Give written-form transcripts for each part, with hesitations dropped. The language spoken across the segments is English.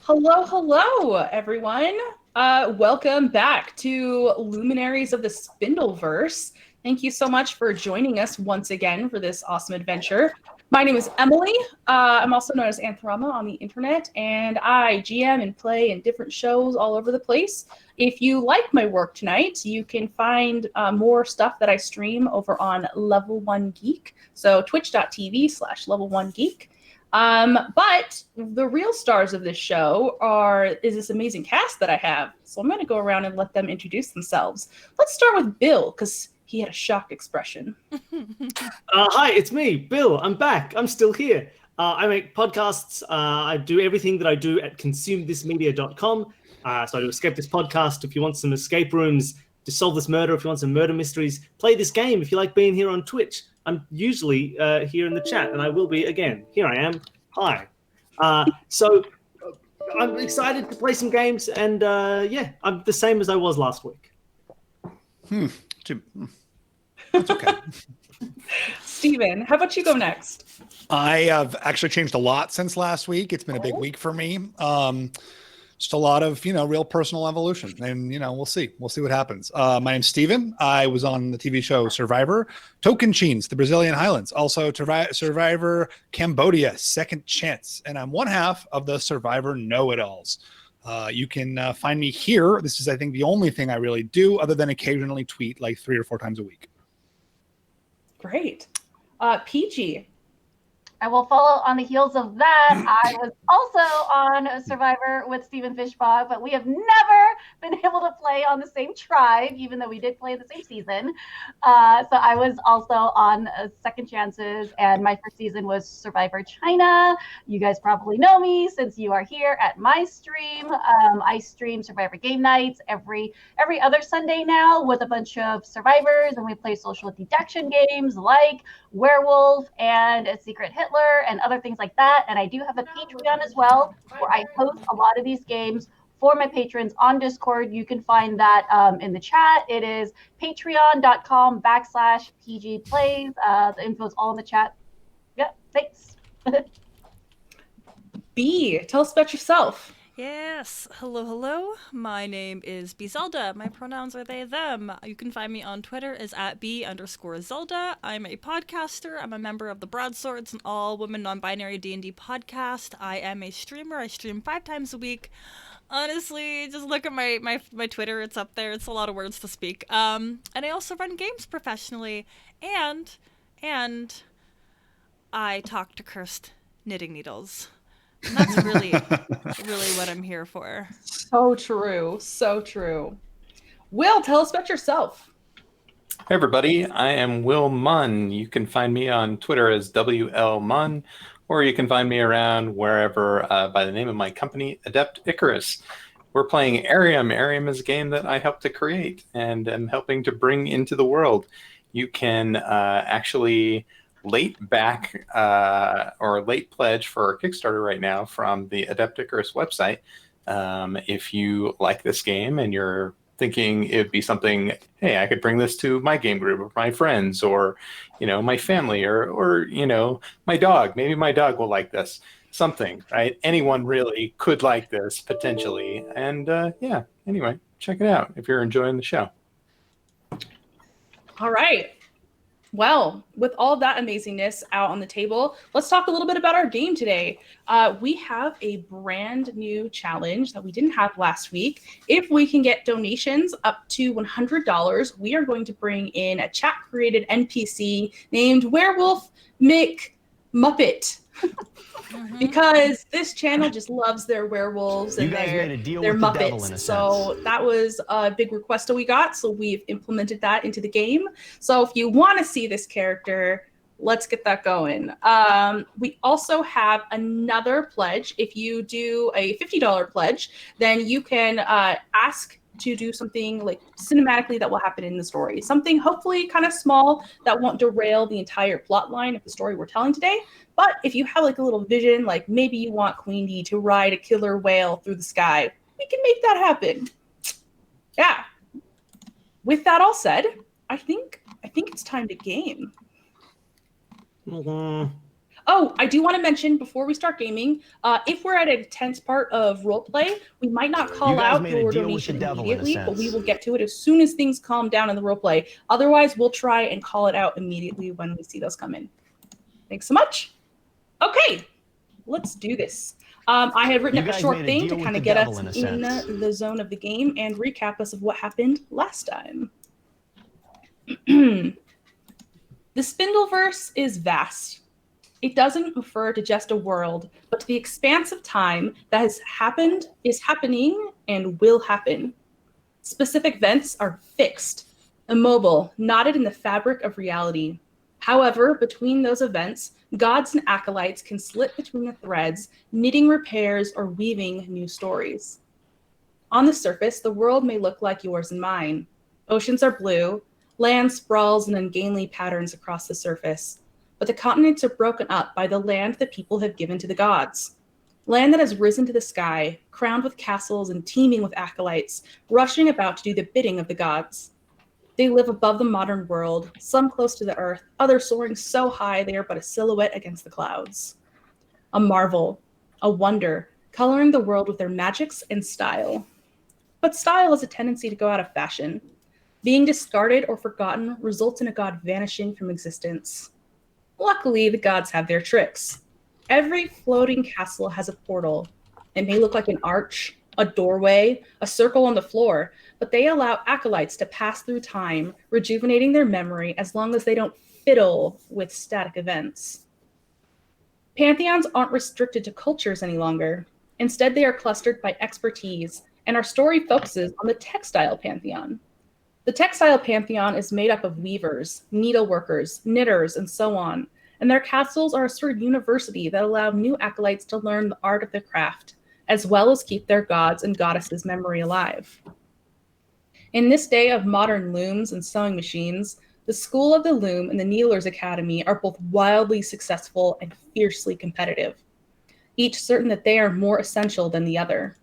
Hello, hello, everyone. Welcome back to Luminaries of the Spindleverse. Thank you so much for joining us once again for this awesome adventure. My name is Emily. I'm also known as Anthrama on the internet, and I GM and play in different shows all over the place. If you like my work tonight, you can find more stuff that I stream over on Level 1 Geek. So twitch.tv/Level 1 Geek. But the real stars of this show is this amazing cast that I have. So I'm going to go around and let them introduce themselves. Let's start with Bill, because he had a shocked expression. Hi, it's me, Bill. I'm back. I'm still here. I make podcasts. I do everything that I do at consumethismedia.com. So I do Escape This Podcast. If you want some escape rooms to solve this murder, if you want some murder mysteries, play this game. If you like being here on Twitch, I'm usually here in the chat, and I will be again. Here I am. Hi. So I'm excited to play some games, and yeah, I'm the same as I was last week. That's okay. Steven, how about you go next? I have actually changed a lot since last week. It's been a big week for me. Just a lot of, real personal evolution, and, we'll see what happens. My name's Steven. I was on the TV show Survivor, Tocantins, the Brazilian Highlands, also Survivor Cambodia, Second Chance. And I'm one half of the Survivor Know-It-Alls. You can find me here. This is, I think, the only thing I really do other than occasionally tweet like 3 or 4 times a week. Great. PG. I will follow on the heels of that. I was also on Survivor with Stephen Fishbach, but we have never been able to play on the same tribe, even though we did play the same season. So I was also on Second Chances, and my first season was Survivor China. You guys probably know me since you are here at my stream. I stream Survivor Game Nights every other Sunday now with a bunch of survivors, and we play social deduction games like Werewolf and a Secret Hitler and other things like that. And I do have a Patreon as well, where I host a lot of these games for my patrons on Discord. You can find that in the chat. It is patreon.com/PGplays. The info is all in the chat. Yep, thanks. B, tell us about yourself. Yes. Hello. My name is Bzelda. My pronouns are they, them. You can find me on Twitter as @B_Zelda. I'm a podcaster. I'm a member of the Broadswords, an all-women non-binary D&D podcast. I am a streamer. I stream 5 times a week. Honestly, just look at my Twitter. It's up there. It's a lot of words to speak. And I also run games professionally. And I talk to cursed knitting needles. And that's really what I'm here for. So true. So true. Will, tell us about yourself. Hey everybody, I am Will Munn. You can find me on Twitter as WLMunn, or you can find me around wherever by the name of my company, Adept Icarus. We're playing Arium. Arium is a game that I helped to create and am helping to bring into the world. You can actually late back or late pledge for our Kickstarter right now from the Adept Icarus website. If you like this game and you're thinking it'd be something, hey, I could bring this to my game group or my friends or, my family or my dog. Maybe my dog will like this. Something, right? Anyone really could like this potentially. And yeah, anyway, check it out if you're enjoying the show. All right. Well, with all that amazingness out on the table, let's talk a little bit about our game today. We have a brand new challenge that we didn't have last week. If we can get donations up to $100, we are going to bring in a chat-created NPC named Werewolf McMuppet. Because this channel just loves their werewolves and their Muppets. So that was a big request that we got. So we've implemented that into the game. So if you want to see this character, let's get that going. We also have another pledge. If you do a $50 pledge, then you can ask to do something like cinematically that will happen in the story. Something hopefully kind of small that won't derail the entire plot line of the story we're telling today. But if you have like a little vision, like maybe you want Queen Bee to ride a killer whale through the sky, we can make that happen. Yeah. With that all said, I think it's time to game. Oh, I do want to mention before we start gaming, if we're at a tense part of roleplay, we might not call out your donation immediately, but we will get to it as soon as things calm down in the roleplay. Otherwise, we'll try and call it out immediately when we see those come in. Thanks so much. Okay, let's do this. I had written up a short thing to kind of get us in the zone of the game and recap us of what happened last time. The Spindleverse is vast. It doesn't refer to just a world, but to the expanse of time that has happened, is happening, and will happen. Specific events are fixed, immobile, knotted in the fabric of reality. However, between those events, gods and acolytes can slip between the threads, knitting repairs or weaving new stories. On the surface, the world may look like yours and mine. Oceans are blue, land sprawls in ungainly patterns across the surface. But the continents are broken up by the land the people have given to the gods. Land that has risen to the sky, crowned with castles and teeming with acolytes, rushing about to do the bidding of the gods. They live above the modern world, some close to the earth, others soaring so high they are but a silhouette against the clouds. A marvel, a wonder, coloring the world with their magics and style. But style has a tendency to go out of fashion. Being discarded or forgotten results in a god vanishing from existence. Luckily, the gods have their tricks. Every floating castle has a portal. It may look like an arch, a doorway, a circle on the floor, but they allow acolytes to pass through time, rejuvenating their memory as long as they don't fiddle with static events. Pantheons aren't restricted to cultures any longer. Instead, they are clustered by expertise, and our story focuses on the textile pantheon. The textile pantheon is made up of weavers, needleworkers, knitters, and so on, and their castles are a sort of university that allow new acolytes to learn the art of the craft, as well as keep their gods and goddesses' memory alive. In this day of modern looms and sewing machines, the School of the Loom and the Needler's Academy are both wildly successful and fiercely competitive, each certain that they are more essential than the other.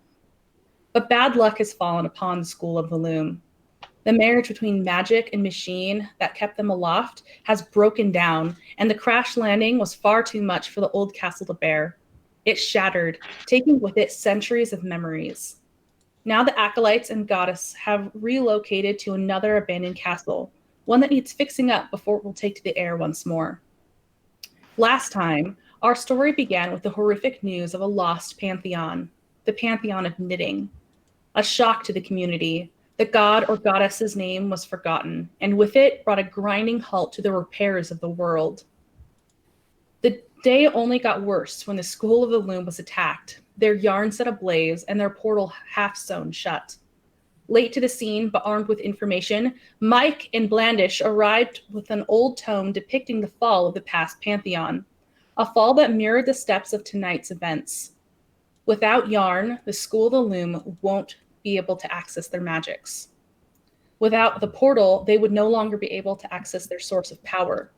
But bad luck has fallen upon the School of the Loom. The marriage between magic and machine that kept them aloft has broken down, and the crash landing was far too much for the old castle to bear. It shattered, taking with it centuries of memories. Now the acolytes and goddess have relocated to another abandoned castle, one that needs fixing up before it will take to the air once more. Last time, our story began with the horrific news of a lost pantheon, the pantheon of knitting. A shock to the community. The god or goddess's name was forgotten, and with it brought a grinding halt to the repairs of the world. The day only got worse when the School of the Loom was attacked, their yarn set ablaze, and their portal half sewn shut. Late to the scene, but armed with information, Mike and Blandish arrived with an old tome depicting the fall of the past pantheon, a fall that mirrored the steps of tonight's events. Without yarn, the School of the Loom won't be able to access their magics. Without the portal, they would no longer be able to access their source of power.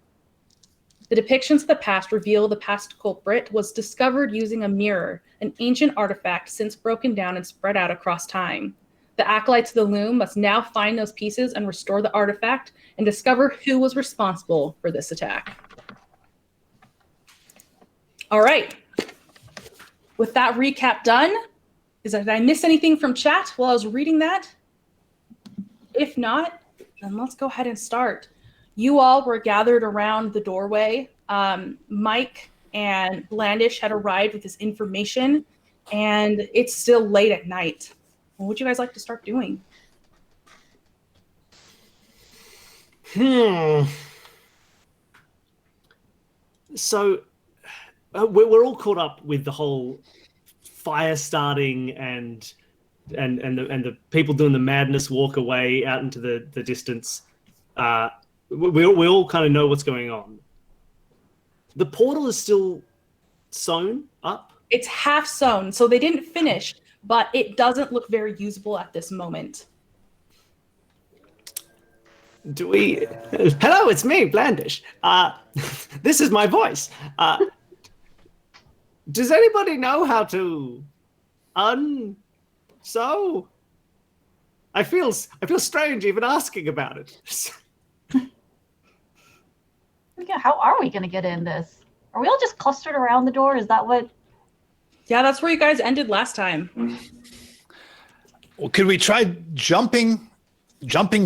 The depictions of the past reveal the past culprit was discovered using a mirror, an ancient artifact since broken down and spread out across time. The acolytes of the Loom must now find those pieces and restore the artifact and discover who was responsible for this attack. All right. With that recap done, did I miss anything from chat while I was reading that? If not, then let's go ahead and start. You all were gathered around the doorway. Mike and Blandish had arrived with this information, and it's still late at night. What would you guys like to start doing? So we're all caught up with the whole fire starting and the people doing the madness walk away out into the distance. We all kind of know what's going on. The portal is still sewn up. It's half sewn, so they didn't finish, but it doesn't look very usable at this moment. Do we? Hello, it's me, Blandish. This is my voice. Does anybody know how to unsew? I feel strange even asking about it. Yeah, how are we going to get in this? Are we all just clustered around the door? Is that what? Yeah, that's where you guys ended last time. Well, could we try jumping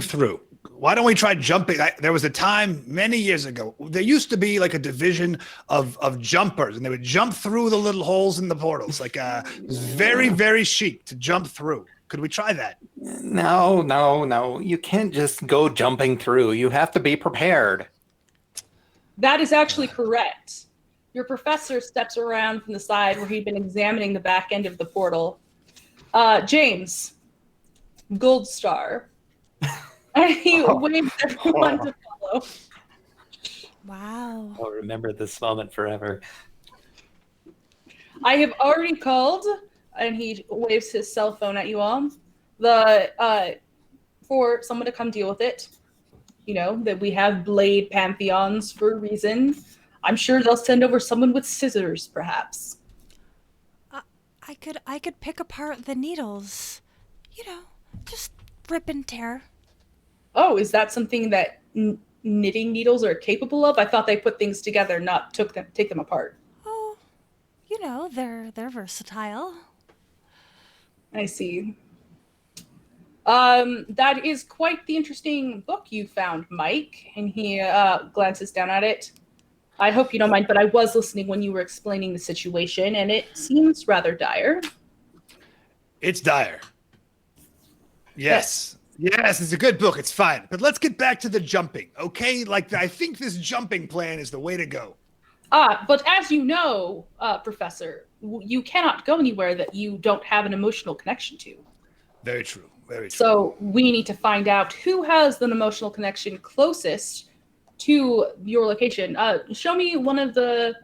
through? Why don't we try jumping? There was a time many years ago. There used to be like a division of jumpers, and they would jump through the little holes in the portals. Like it was very, very chic to jump through. Could we try that? No. You can't just go jumping through. You have to be prepared. That is actually correct. Your professor steps around from the side where he'd been examining the back end of the portal. James, Gold Star. And he waves everyone to follow. Wow. I'll remember this moment forever. I have already called, and he waves his cell phone at you all, for someone to come deal with it. You know, that we have blade pantheons for a reason. I'm sure they'll send over someone with scissors, perhaps. I could pick apart the needles. You know, just rip and tear. Oh, is that something that knitting needles are capable of? I thought they put things together, not take them apart. Oh, you know, they're versatile. I see. That is quite the interesting book you found, Mike. And he glances down at it. I hope you don't mind, but I was listening when you were explaining the situation, and it seems rather dire. It's dire. Yes, it's a good book. It's fine. But let's get back to the jumping, okay? Like, I think this jumping plan is the way to go. But as you know, Professor, you cannot go anywhere that you don't have an emotional connection to. Very true. Very true. So we need to find out who has an emotional connection closest to your location. Show me one of the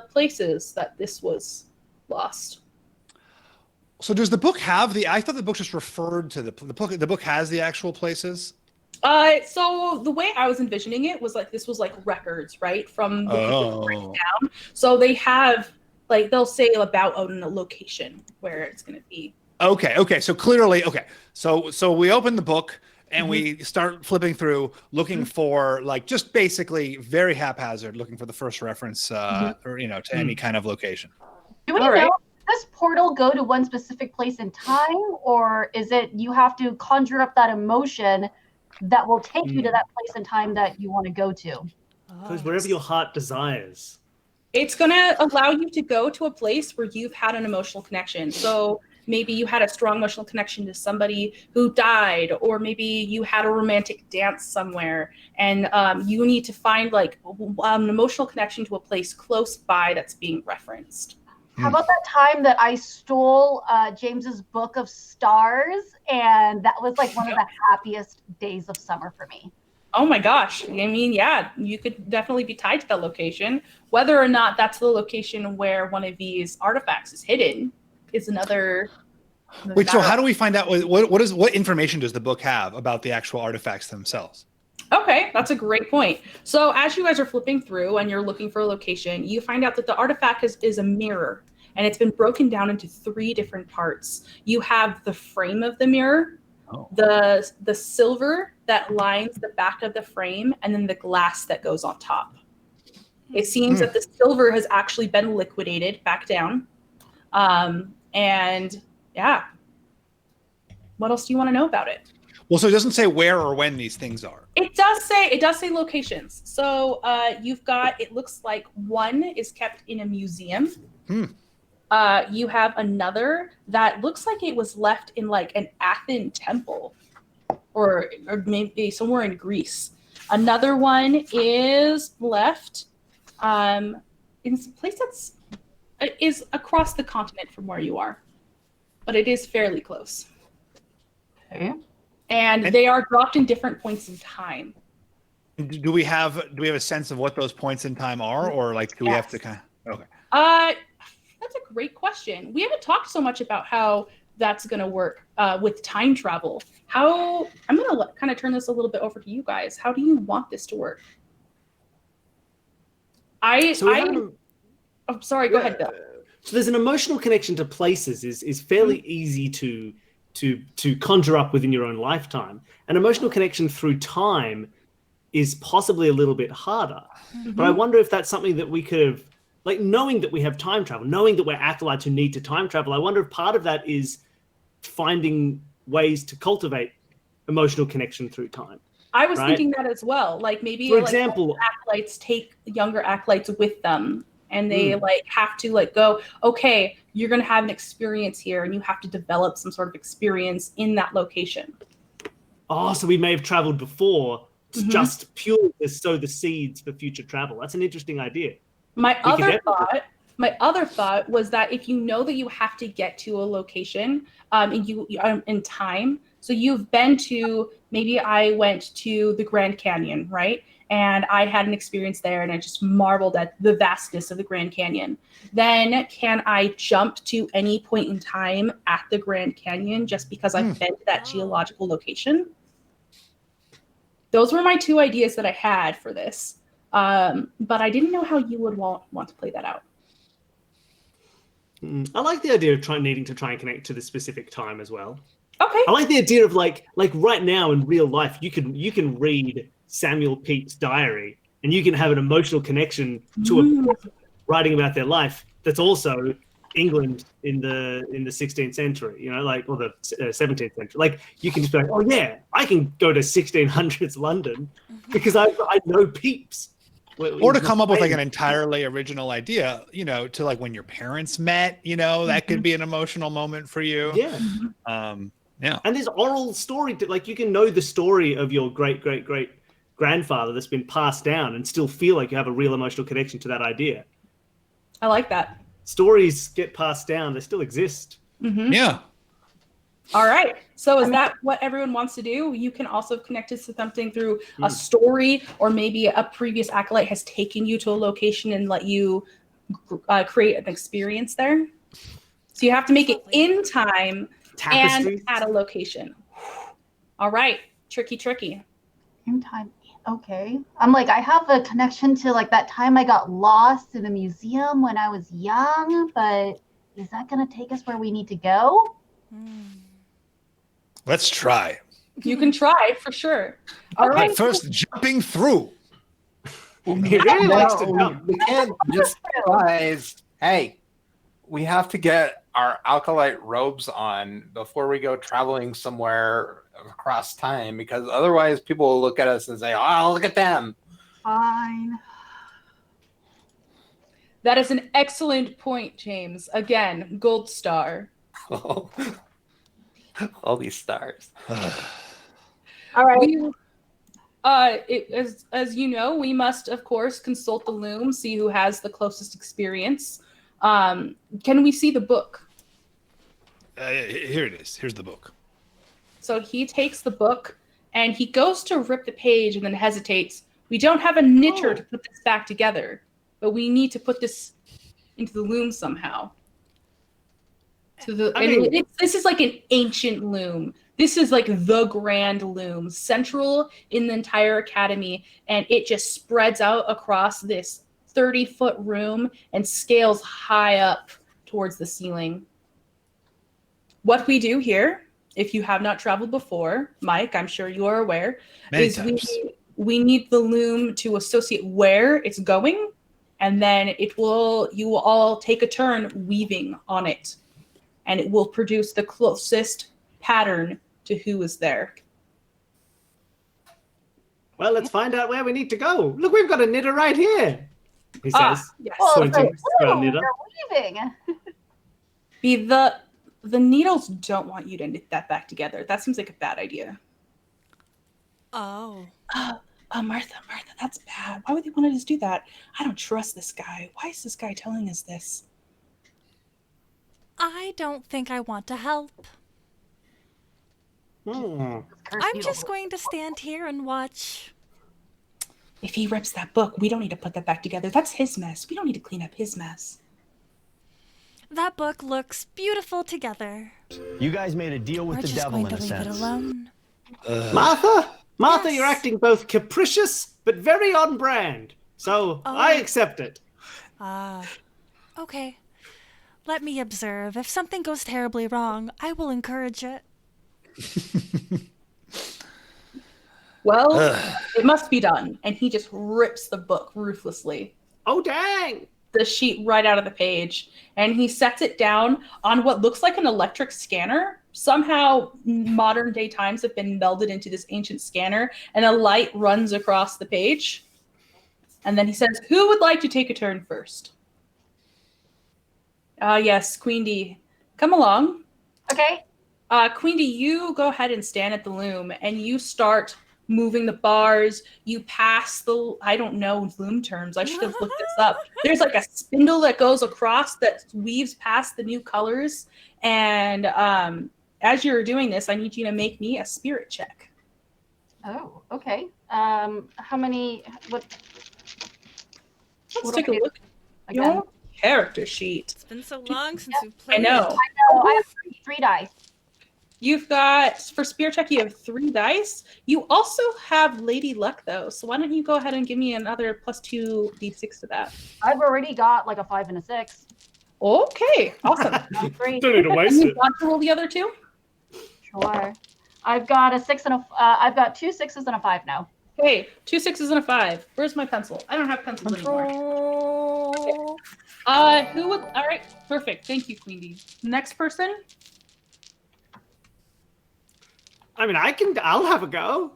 places that this was lost. So does the book have I thought the book just referred to the book. The book has the actual places. So the way I was envisioning it was like this was like records, right, from the people written down. So they have like they'll say about a location where it's going to be. Okay. So clearly, okay. So we open the book and we start flipping through, looking for like just basically very haphazard, looking for the first reference, or to any kind of location. Do we know? Does this portal go to one specific place in time, or is it you have to conjure up that emotion that will take you to that place in time that you want to go to? Because wherever your heart desires. It's going to allow you to go to a place where you've had an emotional connection. So maybe you had a strong emotional connection to somebody who died, or maybe you had a romantic dance somewhere, and you need to find like an emotional connection to a place close by that's being referenced. How about that time that I stole James's book of stars, and that was like one of the happiest days of summer for me. Oh my gosh. I mean, yeah, you could definitely be tied to that location. Whether or not that's the location where one of these artifacts is hidden is another. Wait, so how do we find out what information does the book have about the actual artifacts themselves? Okay, that's a great point. So as you guys are flipping through and you're looking for a location, you find out that the artifact is a mirror, and it's been broken down into 3 different parts. You have the frame of the mirror, the silver that lines the back of the frame, and then the glass that goes on top. It seems that the silver has actually been liquidated back down. And yeah. What else do you want to know about it? Well, so it doesn't say where or when these things are. It does say locations. So you've got, it looks like one is kept in a museum. You have another that looks like it was left in like an Athens temple or maybe somewhere in Greece. Another one is left in a place is across the continent from where you are, but it is fairly close. Okay. And they are dropped in different points in time. Do we have a sense of what those points in time are, or like do we have to kind of? Okay. That's a great question. We haven't talked so much about how that's going to work with time travel. I'm going to kind of turn this a little bit over to you guys. How do you want this to work? I'm sorry. Go ahead, Bill. So there's an emotional connection to places is fairly easy to conjure up within your own lifetime. An emotional connection through time is possibly a little bit harder. But I wonder if that's something that we could have, like, knowing that we have time travel, knowing that we're acolytes who need to time travel, I wonder if part of that is finding ways to cultivate emotional connection through time. I was thinking that as well. Like maybe, for example, acolytes take younger acolytes with them, and they like have to like go, okay, you're going to have an experience here, and you have to develop some sort of experience in that location. Oh, so we may have traveled before, just purely to sow the seeds for future travel. That's an interesting idea. My other thought was that if you know that you have to get to a location in time, so you've been to, maybe I went to the Grand Canyon, right? And I had an experience there and I just marveled at the vastness of the Grand Canyon. Then can I jump to any point in time at the Grand Canyon just because I've been to that geological location? Those were my two ideas that I had for this. But I didn't know how you would want to play that out. I like the idea of needing to try and connect to the specific time as well. Okay. I like the idea of like right now in real life, you can read Samuel Pepys' diary and you can have an emotional connection to a person writing about their life that's also England in the 16th century, you know, like, or the 17th century. Like, you can just be like, oh yeah, I can go to 1600s London because I know Pepys. Or to come up with like an entirely original idea, you know, to like when your parents met, you know, that could be an emotional moment for you. Yeah. Yeah. And there's oral story, like you can know the story of your great grandfather that's been passed down and still feel like you have a real emotional connection to that idea. I like that. Stories get passed down, they still exist. Yeah. All right. So is that what everyone wants to do? You can also connect it to something through a story, or maybe a previous acolyte has taken you to a location and let you create an experience there. So you have to make it in time and at a location. All right. Tricky. In time. Okay. I'm like, I have a connection to like that time I got lost in a museum when I was young, but is that going to take us where we need to go? Let's try. You can try for sure. All right. But first, jumping through. He really likes to jump. We can't just realize, hey, we have to get our acolyte robes on before we go traveling somewhere across time, because otherwise people will look at us and say, oh, look at them. Fine. That is an excellent point, James. Again, gold star. All these stars. All right. As you know, we must, of course, consult the loom, see who has the closest experience. Can we see the book? Here it is. Here's the book. So he takes the book and he goes to rip the page and then hesitates. We don't have a knitter to put this back together, but we need to put this into the loom somehow. This is like an ancient loom. This is like the grand loom, central in the entire academy, and it just spreads out across this 30-foot room and scales high up towards the ceiling. What we do here, if you have not traveled before, Mike, I'm sure you are aware, we need the loom to associate where it's going, and then you will all take a turn weaving on it, and it will produce the closest pattern to who is there. Well, let's find out where we need to go. Look, we've got a knitter right here, he says. Yes. Pointing to our knitter. You're weaving. The needles don't want you to knit that back together. That seems like a bad idea. Oh. Martha, that's bad. Why would they want to just do that? I don't trust this guy. Why is this guy telling us this? I don't think I want to help. I'm just going to stand here and watch. If he rips that book, we don't need to put that back together. That's his mess. We don't need to clean up his mess. That book looks beautiful together. You guys made a deal with the devil in a We're just going to leave it sense. alone. Martha, Yes. you're acting both capricious but very on brand. So I accept it. Okay. Let me observe. If something goes terribly wrong, I will encourage it. Well, Ugh. it must be done. And he just rips the book ruthlessly, Oh, dang. the sheet right out of the page, and he sets it down on what looks like an electric scanner. Somehow modern day times have been melded into this ancient scanner, and a light runs across the page. And then he says, who would like to take a turn first? Yes, Queen D. Come along. Okay. Queen D, you go ahead and stand at the loom, and you start moving the bars. You pass the, I don't know loom terms. I should have looked this up. There's like a spindle that goes across that weaves past the new colors. And as you're doing this, I need you to make me a spirit check. Oh, okay. How many? What? Let's What take do a I do look at again? your character sheet. It's been so long since we've I played. know. Oh, I have three dice. You've got, for spirit check, you have 3 dice. You also have Lady Luck, though. So why don't you go ahead and give me another +2 d6 to that? I've already got like a 5 and a 6. Okay, awesome. Three. Don't need to waste You it. want to roll the other 2? Sure. I've got a 6 and a. I've got 2 6s and a 5 now. Okay, 2 6s and a 5. Where's my pencil? I don't have pencils anymore. Who would? All right, perfect. Thank you, Queen D. Next person. I mean, I'll have a go.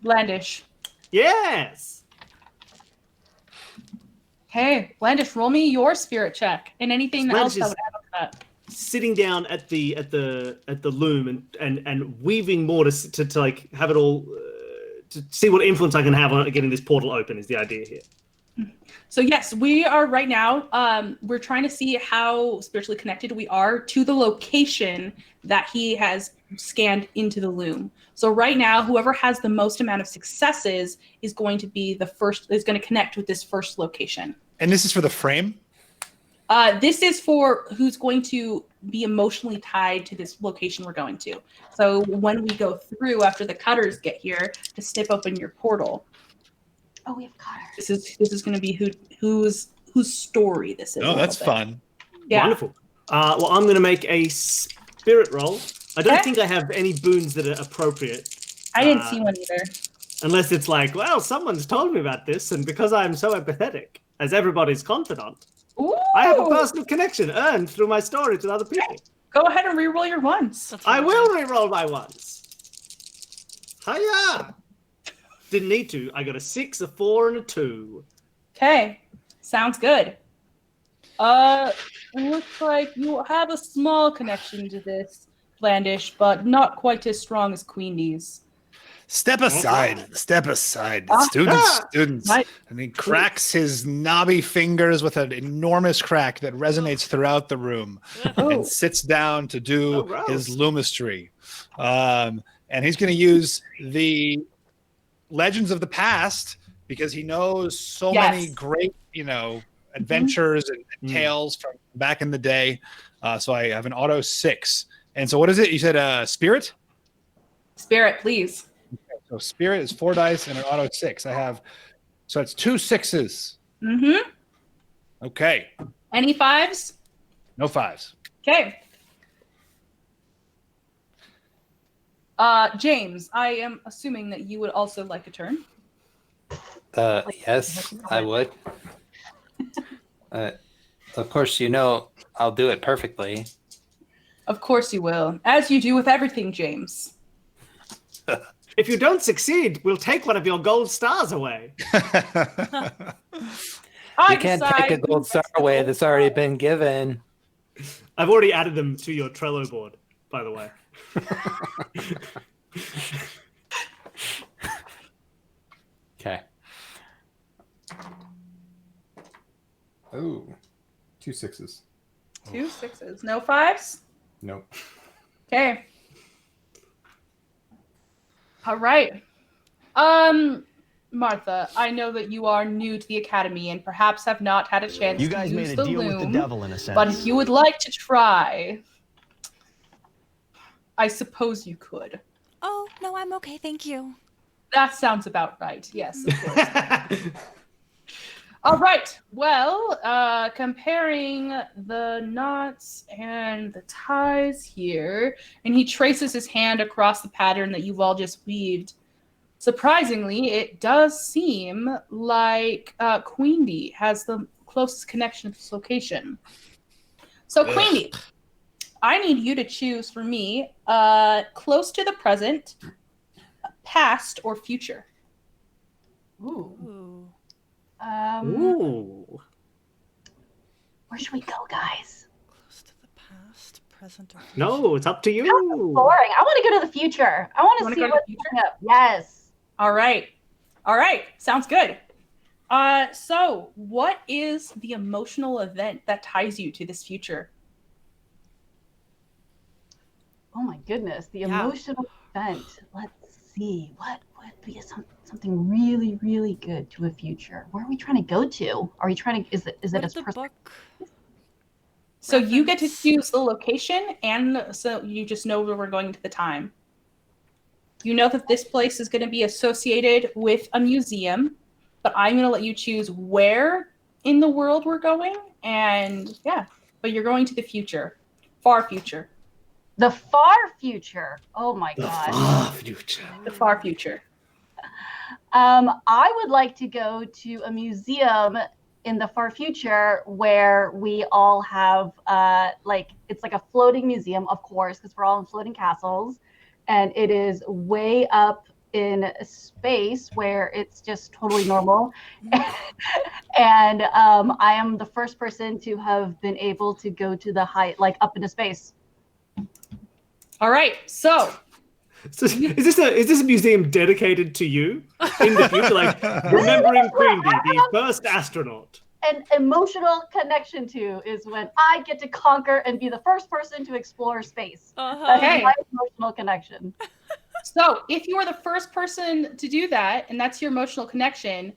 Blandish. Yes. Hey, Blandish, roll me your spirit check and anything else that Blandish would add up to that. Sitting down at the loom and weaving more to like have it all to see what influence I can have on getting this portal open is the idea here. So yes, we are right now. We're trying to see how spiritually connected we are to the location that he has scanned into the loom. So right now, whoever has the most amount of successes is going to be is going to connect with this first location. And this is for the frame? This is for who's going to be emotionally tied to this location we're going to. So when we go through after the cutters get here to snip open your portal. Oh, we have Cutter. This is going to be whose story this is. Oh, that's fun. Yeah. Wonderful. Well, I'm going to make a spirit roll. I don't Okay. think I have any boons that are appropriate. I didn't see one either. Unless it's like, well, someone's told me about this, and because I'm so empathetic, as everybody's confidant, Ooh. I have a personal connection earned through my story to other people. Go ahead and re-roll your ones. That's I really will good. re-roll my ones. Hiya! Didn't need to. I got a 6, a 4, and a 2. Okay. Sounds good. It looks like you have a small connection to this, Blandish, but not quite as strong as Queenie's. Step aside. Step aside. Ah. Students. Right. And he cracks his knobby fingers with an enormous crack that resonates throughout the room Oh. and sits down to do Oh, gross. his lumistry. And he's going to use the legends of the past because he knows so many Yes. great, adventures and Mm. tales from back in the day. So I have an auto 6. And so what is it? You said spirit? Spirit, please. So spirit is 4 dice and an auto 6. So it's 2 6s. Mm-hmm. Okay. Any 5s? No 5s. Okay. James, I am assuming that you would also like a turn. Yes, I would. Of course, I'll do it perfectly. Of course you will, as you do with everything, James. If you don't succeed, we'll take one of your gold stars away. I You can't take a gold star away that's already been given. I've already added them to your Trello board, by the way. Okay. Oh, 2 6s. 2 6s, no 5s. Nope. Okay. All right. Martha, I know that you are new to the academy and perhaps have not had a chance You to guys use made the a deal with the loom, devil in a sense. but if you would like to try, I suppose you could. Oh, no, I'm okay. Thank you. That sounds about right. Yes, of course. All right. Well, comparing the knots and the ties here, and he traces his hand across the pattern that you've all just weaved. Surprisingly, it does seem like Queen Bee has the closest connection to this location. So, Queen Bee, I need you to choose for me close to the present, past, or future. Ooh. Ooh. Where should we go, guys? Close to the past, present, or future. No, it's up to you. Boring. I want to go to the future. I want to see what's coming up. Yes. All right. Sounds good. So what is the emotional event that ties you to this future? Oh my goodness. The emotional event. Let's see. What would be something really, really good to a future? Where are we trying to go to? Are we trying to, is it a book? So you get to choose the location, and so you just know where we're going to the time. You know that this place is going to be associated with a museum, but I'm going to let you choose where in the world we're going, and but you're going to the future, far future. The far future. Oh my gosh. Far future. The far future. I would like to go to a museum in the far future where we all have it's like a floating museum, of course, because we're all in floating castles, and it is way up in space where it's just totally normal. And I am the first person to have been able to go to the height, like up into space. All right, so is this a museum dedicated to you in the future, like remembering Queen Bee, the first astronaut? An emotional connection to is when I get to conquer and be the first person to explore space. That's my emotional connection. So if you are the first person to do that, and that's your emotional connection,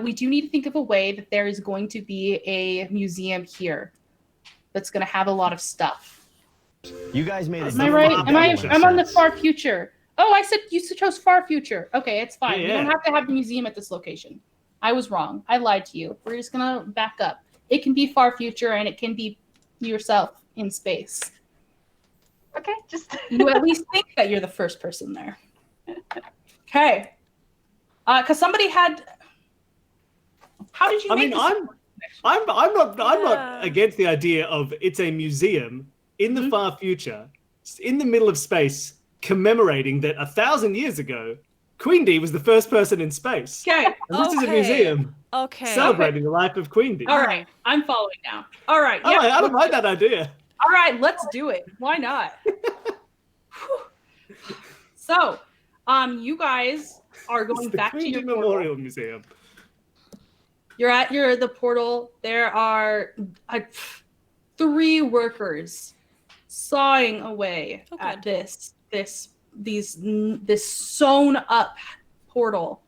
we do need to think of a way that there is going to be a museum here that's going to have a lot of stuff. You guys made it. Am I right? I'm on the far future. Oh, I said you chose far future. Okay, it's fine. Yeah. You don't have to have the museum at this location. I was wrong. I lied to you. We're just going to back up. It can be far future, and it can be yourself in space. Okay, just You at least think that you're the first person there. Okay. Because somebody had. How did you? I'm not against the idea of it's a museum in the far future, in the middle of space, commemorating that 1,000 years ago, Queen Bee was the first person in space. Okay. And this is a museum celebrating the life of Queen Bee. All right, I'm following now. All right. Yeah, I don't like that idea. All right, let's do it. Why not? So, you guys are going back to your Memorial Museum. You're at the portal. There are 3 workers sawing away at this sewn up portal,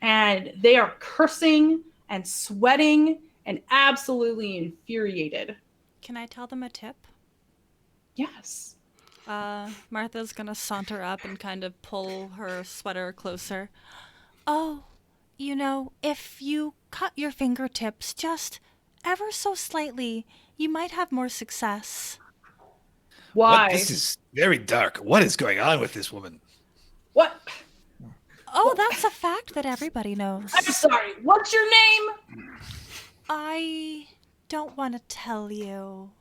and they are cursing and sweating and absolutely infuriated. Can I tell them a tip? Yes. Martha's gonna saunter up and kind of pull her sweater closer. Oh, if you cut your fingertips just ever so slightly, you might have more success. Why? This is very dark. What is going on with this woman? What? Oh, that's a fact that everybody knows. I'm sorry. What's your name? I don't want to tell you.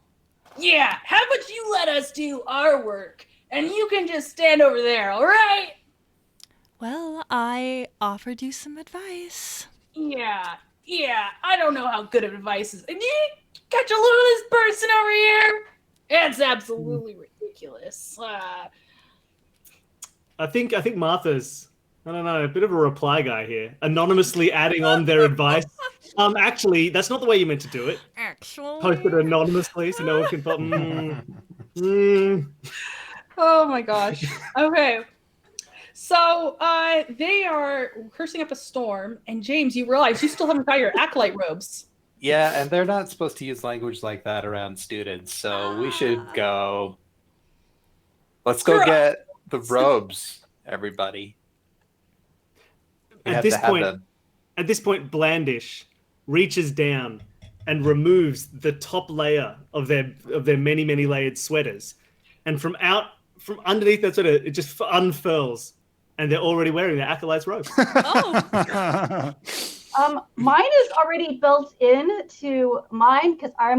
Yeah, how about you let us do our work, and you can just stand over there, all right? Well, I offered you some advice. Yeah, I don't know how good of advice is. And you catch a look at this person over here? It's absolutely ridiculous. I think Martha's, I don't know, a bit of a reply guy here, anonymously adding on their advice. Actually, that's not the way you meant to do it. Actually, post it anonymously so no one can put. Oh my gosh. Okay. So they are cursing up a storm, and James, you realize you still haven't got your acolyte robes. Yeah, and they're not supposed to use language like that around students, so we should go. Let's go get the robes, everybody. At this point, Blandish reaches down and removes the top layer of their many layered sweaters, and from underneath that sweater, it just unfurls And they're already wearing their acolyte's robes. Oh. Mine is already built into mine because I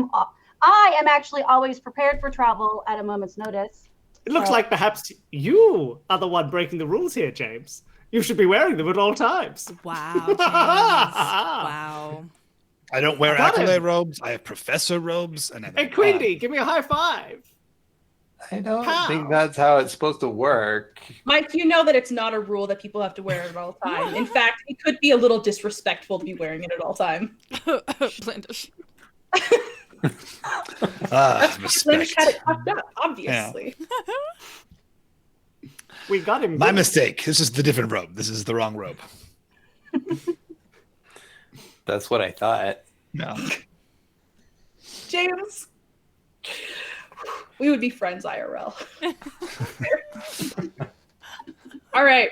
am actually always prepared for travel at a moment's notice. It looks like perhaps you are the one breaking the rules here, James. You should be wearing them at all times. Wow, James. Wow. I don't wear I got acolyte him. robes. I have professor robes. And Hey, Quindy, give me a high five. I don't How? think that's how it's supposed to work. Mike, you know that it's not a rule that people have to wear it at all time. In fact, it could be a little disrespectful to be wearing it at all time. Blandish. Blandish respect. had it tucked up, obviously. We got him. My good. mistake. This is the different robe. This is the wrong robe. That's what I thought. No. James, we would be friends IRL. All right.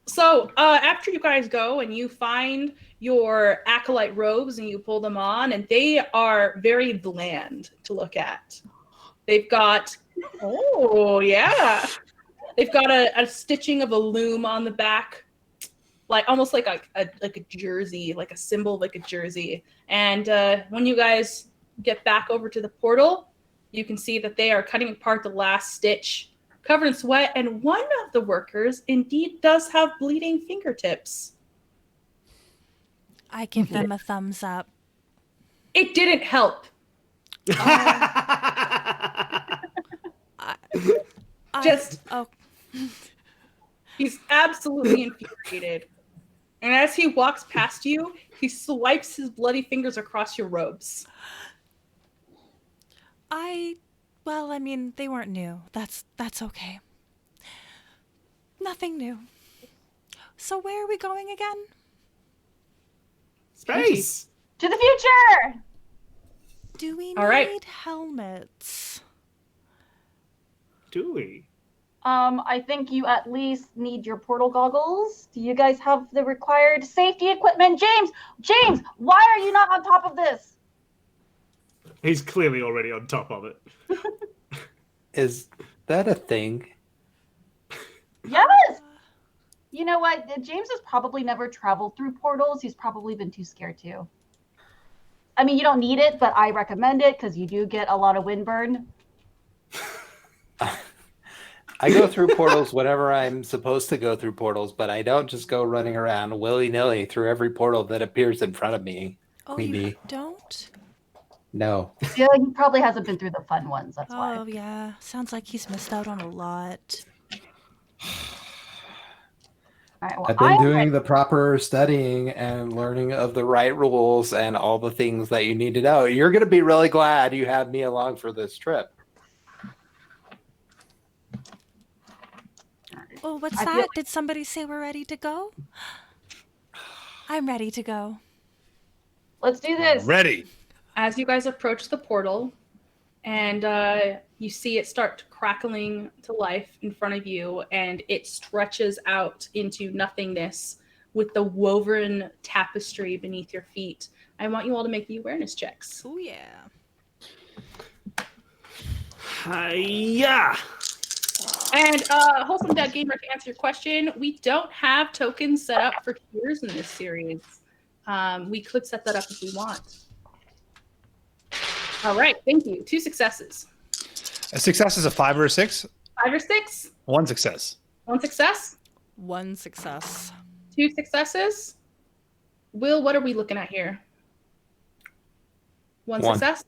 So after you guys go and you find your acolyte robes and you pull them on, and they are very bland to look at. They've got, oh yeah, they've got a stitching of a loom on the back, like almost like a jersey, like a symbol, like a jersey. And when you guys get back over to the portal, you can see that they are cutting apart the last stitch, covered in sweat, and one of the workers indeed does have bleeding fingertips. I give them a thumbs up. It didn't help. Oh, He's absolutely infuriated. And as he walks past you, he swipes his bloody fingers across your robes. well, I mean, they weren't new. That's okay. Nothing new. So where are we going again? Space. To the future! Do we need All right. helmets? Do we? I think you at least need your portal goggles. Do you guys have the required safety equipment? James, why are you not on top of this? He's clearly already on top of it. Is that a thing? Yes! You know what? James has probably never traveled through portals. He's probably been too scared to. I mean, you don't need it, but I recommend it because you do get a lot of windburn. I go through portals whenever I'm supposed to go through portals, but I don't just go running around willy-nilly through every portal that appears in front of me. Oh, Queenie. you don't? No. Yeah, he probably hasn't been through the fun ones. That's why. Oh, yeah. Sounds like he's missed out on a lot. All right, well, I've been doing the proper studying and learning of the right rules and all the things that you need to know. You're going to be really glad you had me along for this trip. Oh, what's I feel that? like- Did somebody say we're ready to go? I'm ready to go. Let's do this. Ready. As you guys approach the portal and you see it start crackling to life in front of you, and it stretches out into nothingness with the woven tapestry beneath your feet. I want you all to make the awareness checks. Oh, yeah. Hiya! And Wholesome Dad Gamer, to answer your question, we don't have tokens set up for tiers in this series. We could set that up if we want. All right, thank you. 2 successes. A success is a 5 or a 6. 5 or 6? 1 success. 1 success? 1 success. 2 successes? Will, what are we looking at here? 1 1. success?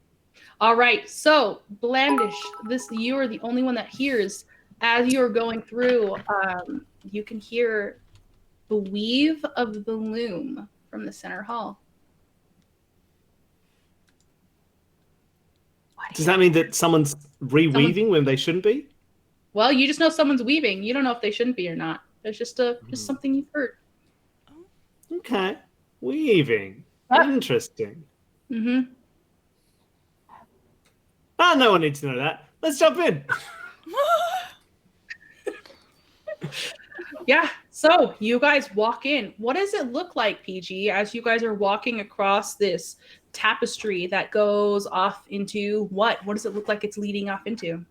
All right, so Blandish, you are the only one that hears. As you are going through, you can hear the weave of the loom from the center hall. Does that mean that someone's reweaving when they shouldn't be? Well, you just know someone's weaving. You don't know if they shouldn't be or not. It's just something you've heard. Okay. Weaving. Ah. Interesting. Mm-hmm. No one needs to know that. Let's jump in. Yeah, so you guys walk in. What does it look like, PG, as you guys are walking across this tapestry that goes off into what? What does it look like it's leading off into?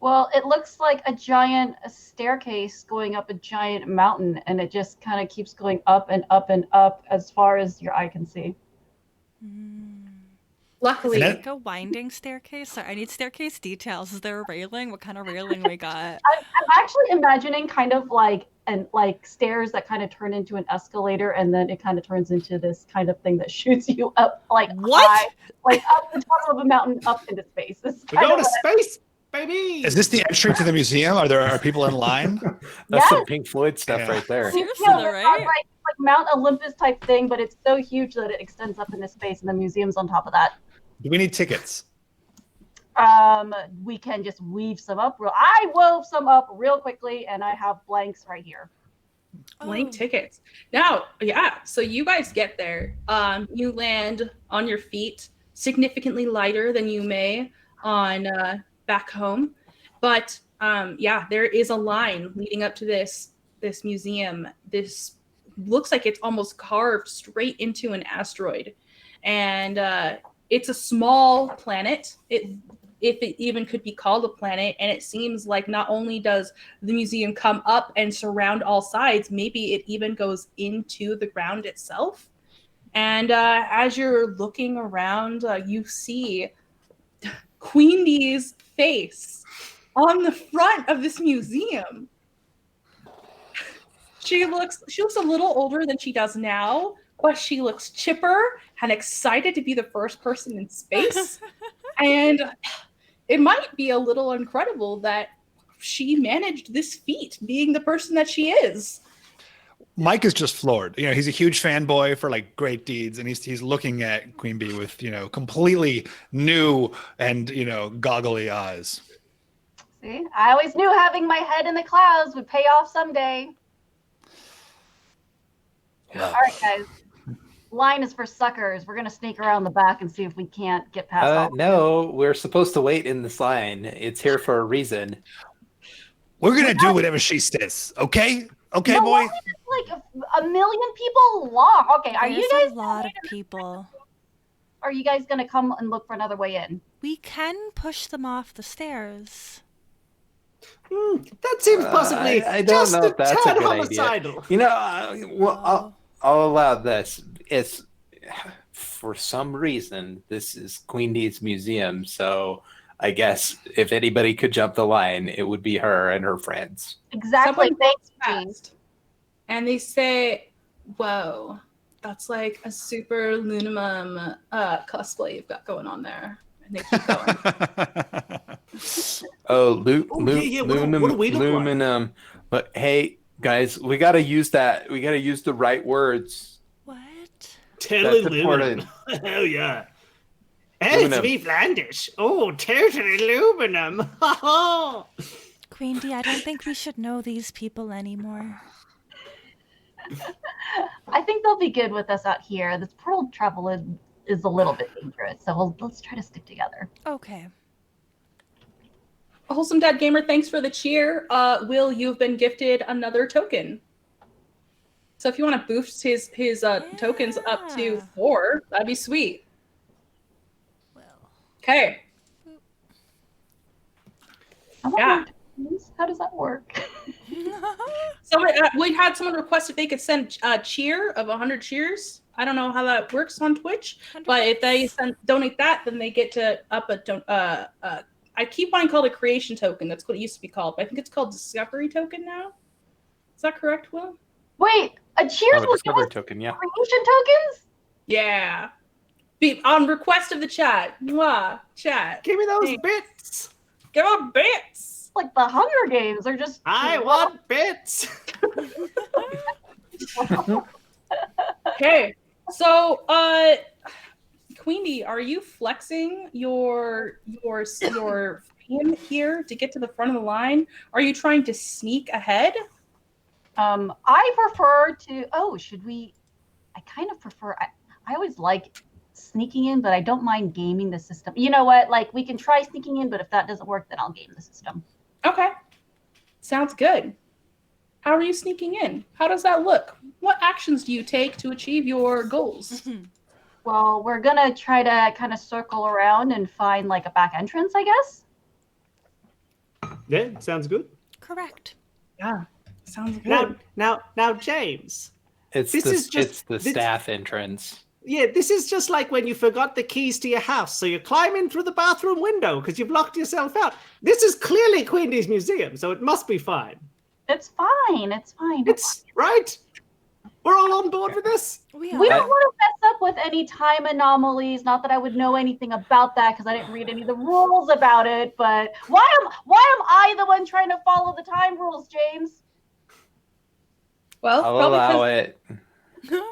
Well, it looks like a giant staircase going up a giant mountain, and it just kind of keeps going up and up and up as far as your eye can see. Luckily, And Like a winding staircase. Sorry, I need staircase details. Is there a railing? What kind of railing we got? I'm actually imagining kind of like stairs that kind of turn into an escalator, and then it kind of turns into this kind of thing that shoots you up like What? high, like up the top of a mountain, up into space. This is We're kind going of to what space, baby. Is this the entry to the museum? Are people in line? That's Yes. some Pink Floyd stuff Yeah. right there. Seriously Yeah, though, it's right? like Mount Olympus type thing, but it's so huge that it extends up into space, and the museum's on top of that. Do we need tickets? We can just weave some up. I wove some up real quickly, and I have blanks right here. blank Oh. tickets. Now, yeah, so you guys get there. You land on your feet, significantly lighter than you may on back home. But yeah, there is a line leading up to this museum. This looks like it's almost carved straight into an asteroid. And it's a small planet. If it even could be called a planet, and it seems like not only does the museum come up and surround all sides, maybe it even goes into the ground itself. And as you're looking around, you see Queen Bee's face on the front of this museum. She looks a little older than she does now, but she looks chipper and excited to be the first person in space. And it might be a little incredible that she managed this feat, being the person that she is. Mike is just floored. You know, he's a huge fanboy for like great deeds, and he's looking at Queen Bee with, you know, completely new and, you know, goggly eyes. See, I always knew having my head in the clouds would pay off someday. All right, guys. Line is for suckers. We're gonna sneak around the back and see if we can't get past all. No, we're supposed to wait in this line. It's here for a reason. We're gonna do whatever she says, okay? Okay, No, boy. line is like a million people long. Okay, are you There's guys a lot of people. Are you guys gonna come and look for another way in? We can push them off the stairs. That seems possibly I don't just know if a that's a tad good homicidal. idea. You know, well, I'll allow this. It's for some reason this is Queen Bee's museum, so I guess if anybody could jump the line, it would be her and her friends. Exactly. Someone Thanks, walks Gene. and they say, "Whoa, that's like a super Lunamum cosplay you've got going on there." And they keep going. Oh, yeah, what do we look like? Luminum. But hey, guys, we gotta use that. We gotta use the right words. What? Totally That's important. aluminum. Hell yeah. Hey, it's Aluminum. me, Flandish. Oh, totally aluminum. Queen Bee, I don't think we should know these people anymore. I think they'll be good with us out here. This portal travel is a little bit dangerous, so let's try to stick together. Okay. Wholesome Dad Gamer, thanks for the cheer. Will, you've been gifted another token. So if you want to boost his tokens up to Yeah. 4, that'd be sweet. Well. Okay. Yeah. How does that work? We had someone request if they could send a cheer of 100 cheers. I don't know how that works on Twitch, but if they donate that, then they get to up a I keep wanting to call it a creation token. That's what it used to be called, but I think it's called discovery token now. Is that correct, Will? Wait, a cheers Oh, will give discovery us token, yeah. creation tokens? Yeah. On request of the chat. Mwah, chat. Give me those Thanks. bits. Give them bits. Like the Hunger Games. They're just I want bits. Okay. So, Queen Bee, are you flexing your fan here to get to the front of the line? Are you trying to sneak ahead? I prefer to. Oh, should we? I kind of prefer. I always like sneaking in, but I don't mind gaming the system. You know what? Like we can try sneaking in, but if that doesn't work, then I'll game the system. Okay. Sounds good. How are you sneaking in? How does that look? What actions do you take to achieve your goals? Well, we're gonna try to kind of circle around and find like a back entrance, I guess. Yeah, sounds good. Correct. Yeah, sounds good. Now, James. It's the staff entrance. Yeah, this is just like when you forgot the keys to your house, so you climb in through the bathroom window because you've locked yourself out. This is clearly Queenie's museum, so it must be fine. It's fine. It's fine. It's right. We're all on board with this. We don't want to mess up with any time anomalies. Not that I would know anything about that because I didn't read any of the rules about it. But why am I the one trying to follow the time rules, James? Well, I'll probably allow 'cause- it.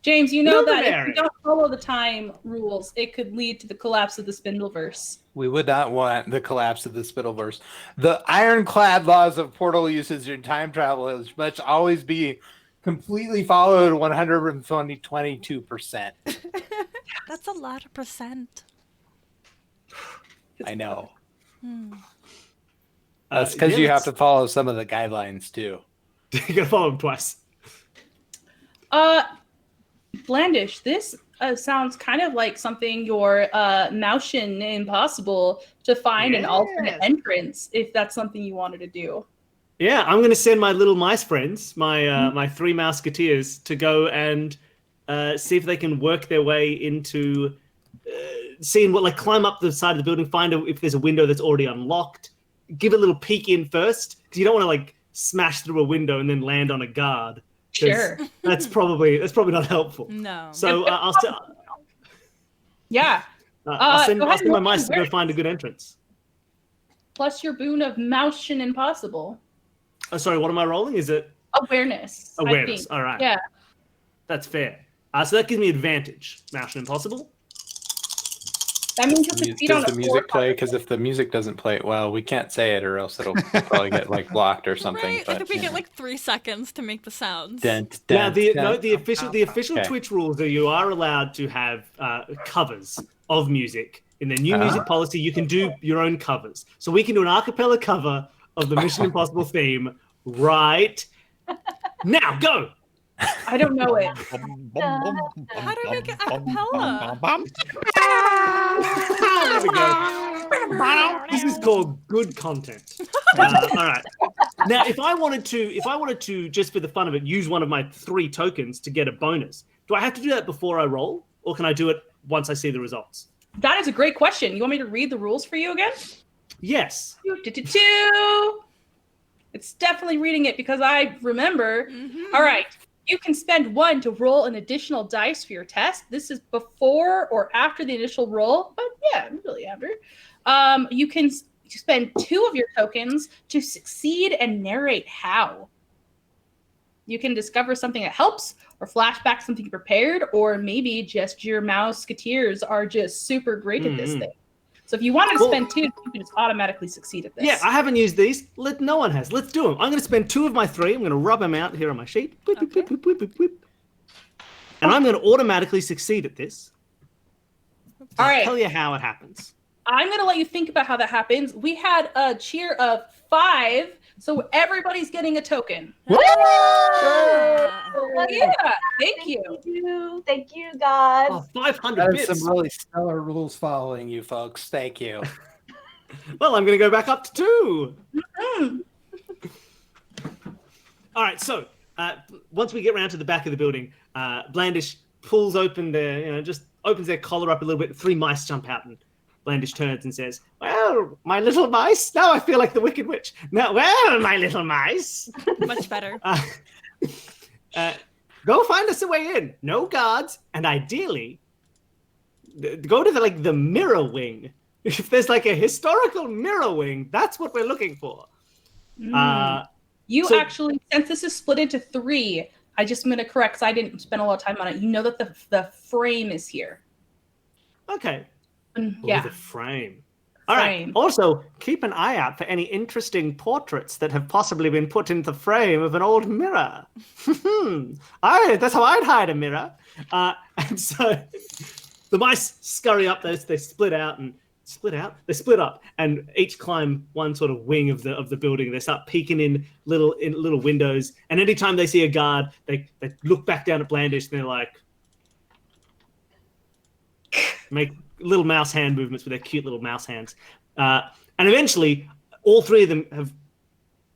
James, you know that if Luminary. you don't follow the time rules, it could lead to the collapse of the Spindleverse. We would not want the collapse of the Spindleverse. The ironclad laws of portal usage and time travel must always be completely followed 122%. That's a lot of percent. I know. Hmm. That's because yeah, you have let's- to follow some of the guidelines too. You gotta follow him twice. Blandish, this sounds kind of like something your Moushin Impossible to find an alternate entrance, if that's something you wanted to do. Yeah, I'm gonna send my little mice friends, my 3 Mouseketeers, to go and see if they can work their way into seeing what, like, climb up the side of the building, find if there's a window that's already unlocked, give a little peek in first, because you don't want to like smash through a window and then land on a guard. Sure. That's probably not helpful. No. So I'll send go ahead and my roll mice to go awareness. find a good entrance. Plus your boon of Moushin Impossible. Oh, sorry, what am I rolling? Is it Awareness. I awareness? think. All right. Yeah. That's fair. So that gives me advantage. Mouse Impossible. That means you'll succeed on Does a the music play? Because if the music doesn't play, well, we can't say it, or else it'll probably get like blocked or something. Right? I But think we get like 3 seconds to make the sounds. dun, Now dun, the dun. official Okay. Twitch rules are you are allowed to have covers of music. In the new music policy, you can do your own covers. So we can do an a cappella cover of the Mission Impossible theme right now. Go. I don't know it. How do we make it a cappella? There we go. This is called good content. All right. Now, if I wanted to, just for the fun of it, use one of my 3 tokens to get a bonus, do I have to do that before I roll, or can I do it once I see the results? That is a great question. You want me to read the rules for you again? Yes. It's definitely reading it because I remember. Mhm. All right. You can spend 1 to roll an additional dice for your test. This is before or after the initial roll, but yeah, really after. You can spend 2 of your tokens to succeed and narrate how. You can discover something that helps, or flashback something you prepared, or maybe just your Mouseketeers are just super great at this thing. So if you wanted to spend 2, you can just automatically succeed at this. Yeah, I haven't used these. No one has. Let's do them. I'm going to spend 2 of my 3. I'm going to rub them out here on my sheet. Whip, whip, whip, whip, whip, whip, whip. And I'm going to automatically succeed at this. All right. Tell you how it happens. I'm going to let you think about how that happens. We had a cheer of 5, so everybody's getting a token. Ah. Yeah, thank you. Thank you, God. Oh, 500 That bits. is some really stellar rules following you folks. Thank you. Well, I'm going to go back up to 2. Mhm. All right, so once we get around to the back of the building, Blandish pulls open just opens their collar up a little bit. 3 mice jump out, and Blandish turns and says, "Well, my little mice, now I feel like the Wicked Witch. Now, well, my little mice, Much better. go find us a way in. No guards, and ideally, go to the mirror wing. If there's like a historical mirror wing, that's what we're looking for." You So- actually, since this is split into 3, I'm going to correct because I didn't spend a lot of time on it. You know that the frame is here. Okay. Yeah. The frame. All right. Also, keep an eye out for any interesting portraits that have possibly been put in the frame of an old mirror. That's how I'd hide a mirror. And so the mice scurry up. They split out and They split up and each climb one sort of wing of the building. They start peeking in little windows. And anytime they see a guard, they look back down at Blandish and they're like, make little mouse hand movements with their cute little mouse hands. And eventually, all three of them have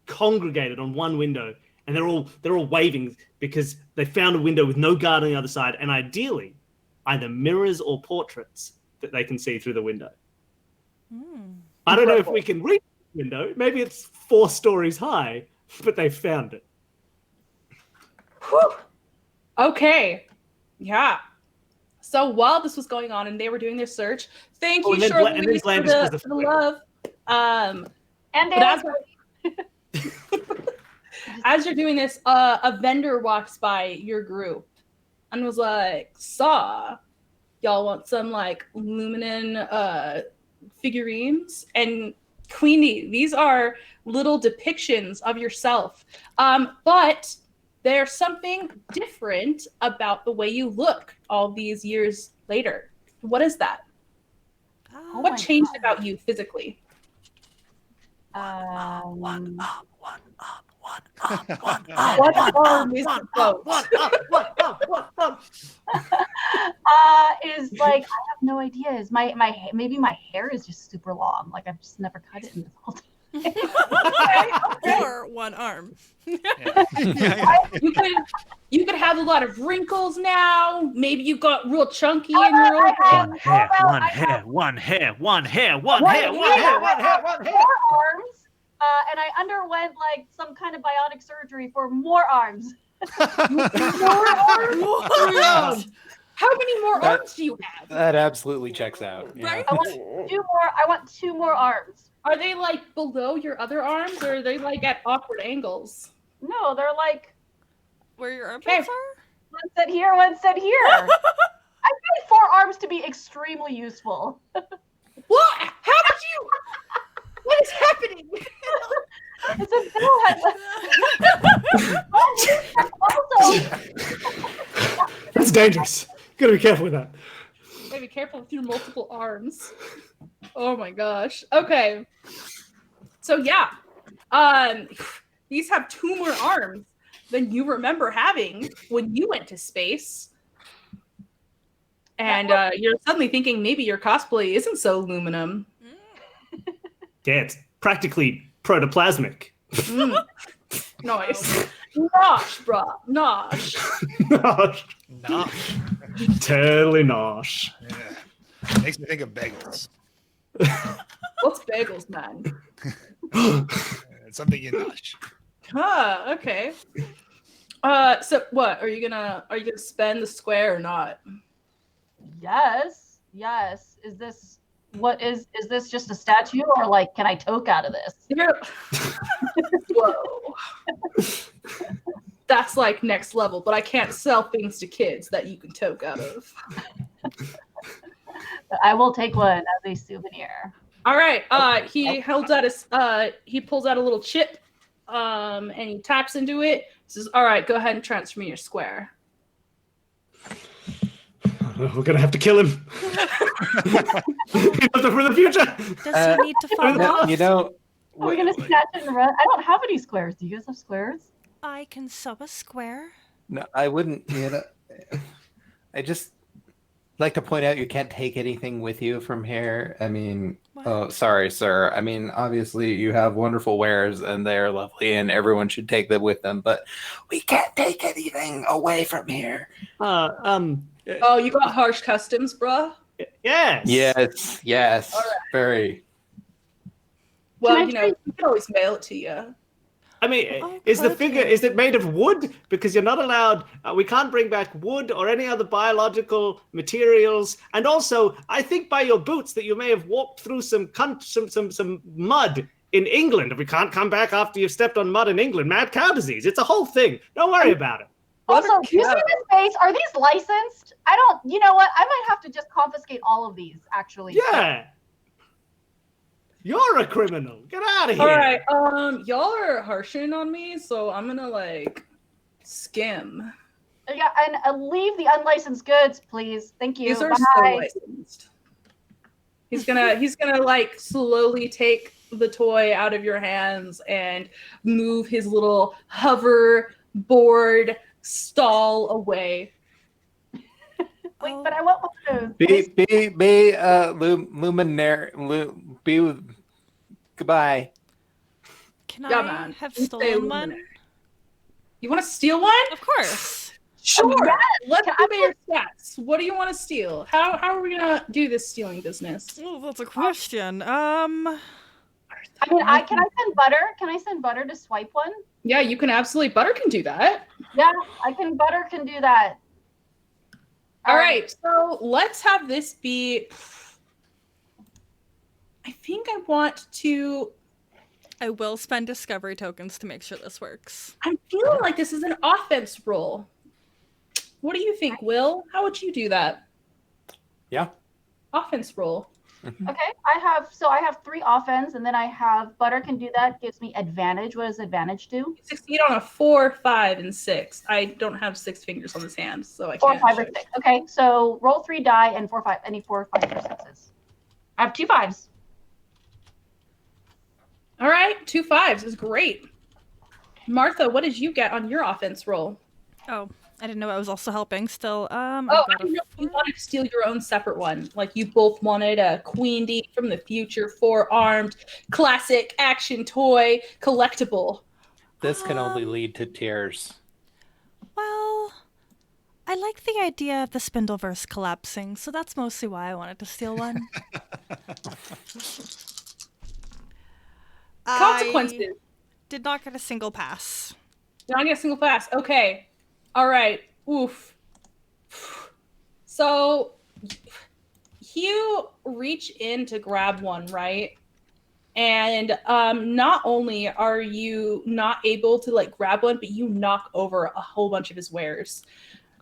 congregated on one window, and they're all waving because they found a window with no guard on the other side, and ideally, either mirrors or portraits that they can see through the window. I don't know if we can reach the window. Maybe it's 4 stories high, but they found it. Whew. Okay. Yeah. So while this was going on and they were doing their search, thank you, Shirley, for the love. And as you're doing this, a vendor walks by your group and was like, "Saw, y'all want some like Luminen figurines?" And Queenie, these are little depictions of yourself, but there's something different about the way you look all these years later. What is that? What changed about you physically? One up. What arm is the boat? Is like, I have no idea. Is maybe my hair is just super long. Like I've just never cut it in this whole time. Or one arm. You could have a lot of wrinkles now. Maybe you got real chunky in your own One hair. More arms. And I underwent like some kind of bionic surgery for more arms. More arms? How many more arms do you have? That absolutely checks out. Yeah. Right? I want 2 more arms. Are they like below your other arms, or are they like at awkward angles? No, they're like Where your armpits are? one set here, one set here. I find 4 arms to be extremely useful. What? How did you? What is happening? It's a Bill also. That's dangerous. Gotta be careful with that. Gotta be careful with your multiple arms. Oh my gosh. Okay. So yeah, these have 2 more arms than you remember having when you went to space. And you're suddenly thinking maybe your cosplay isn't so aluminum. Yeah, it's practically protoplasmic. Nice. Nosh, bro. Nosh. Nosh. Totally nosh. Yeah. Makes me think of bagels. What's bagels, man? It's something you nosh. Okay. So what are you gonna spend the square or not? Yes. Is this just a statue, or like can I toke out of this? Whoa. That's like next level, but I can't sell things to kids that you can toke out of. I will take one as a souvenir. All right. He holds out he pulls out a little chip, and he taps into it. Says, "All right, go ahead and transfer me your square." We're gonna have to kill him. For the future. Does he need to follow off? Are we gonna snatch it and run? I don't have any squares. Do you guys have squares? I can sew a square. No, I wouldn't. I just like to point out you can't take anything with you from here. I mean, oh, sorry, sir. I mean, obviously you have wonderful wares and they're lovely, and everyone should take them with them. But we can't take anything away from here. Oh, you got harsh customs, bruh? Yes. Yes. All right. Very. Well, we can always mail it to you. I mean, is it made of wood? Because you're not allowed, we can't bring back wood or any other biological materials. And also, I think by your boots that you may have walked through some mud in England. We can't come back after you've stepped on mud in England. Mad cow disease. It's a whole thing. Don't worry about it. Also, do you see this space? Are these licensed? You know what? I might have to just confiscate all of these, actually. Yeah. You're a criminal. Get out of here. All right. Y'all are harshing on me, so I'm gonna skim. Yeah, and leave the unlicensed goods, please. Thank you. These are Bye. so licensed. He's gonna slowly take the toy out of your hands and move his little hoverboard stall away. Wait, but I want one of those. Luminary. Goodbye. Can Yeah, I man. have You say stolen one? Luminary. You want to steal one? Of course. Sure. Yes. Let's Can do I your stats. What do you want to steal? How are we gonna do this stealing business? Oh, that's a question. I mean, can I send Butter? Can I send Butter to swipe one? Yeah, you can absolutely. Butter can do that. Yeah, Butter can do that. All right, so let's have this be. I think I want to. I will spend discovery tokens to make sure this works. I'm feeling like this is an offense roll. What do you think, Will? How would you do that? Yeah. Offense roll. Okay, I have 3 offense, and then I have Butter can do that. Gives me advantage. What does advantage do? You succeed on a 4, 5, and 6. I don't have 6 fingers on this hand, so I 4, can't. 5, or 6. Okay, so roll 3 die and 4, 5. Any 4, 5, or 6s. I have 2 5s. All right, 2 5s is great. Martha, what did you get on your offense roll? Oh, I didn't know I was also helping still. I Oh, got I a know you 4. wanted to steal your own separate one. Like you both wanted a Queen D from the future, 4-armed, classic action toy collectible. This can only lead to tears. Well, I like the idea of the Spindleverse collapsing, so that's mostly why I wanted to steal one. Consequences. I did not get a single pass. Not get a single pass. Okay. All right. Oof. So you reach in to grab one, right? And not only are you not able to like grab one, but you knock over a whole bunch of his wares.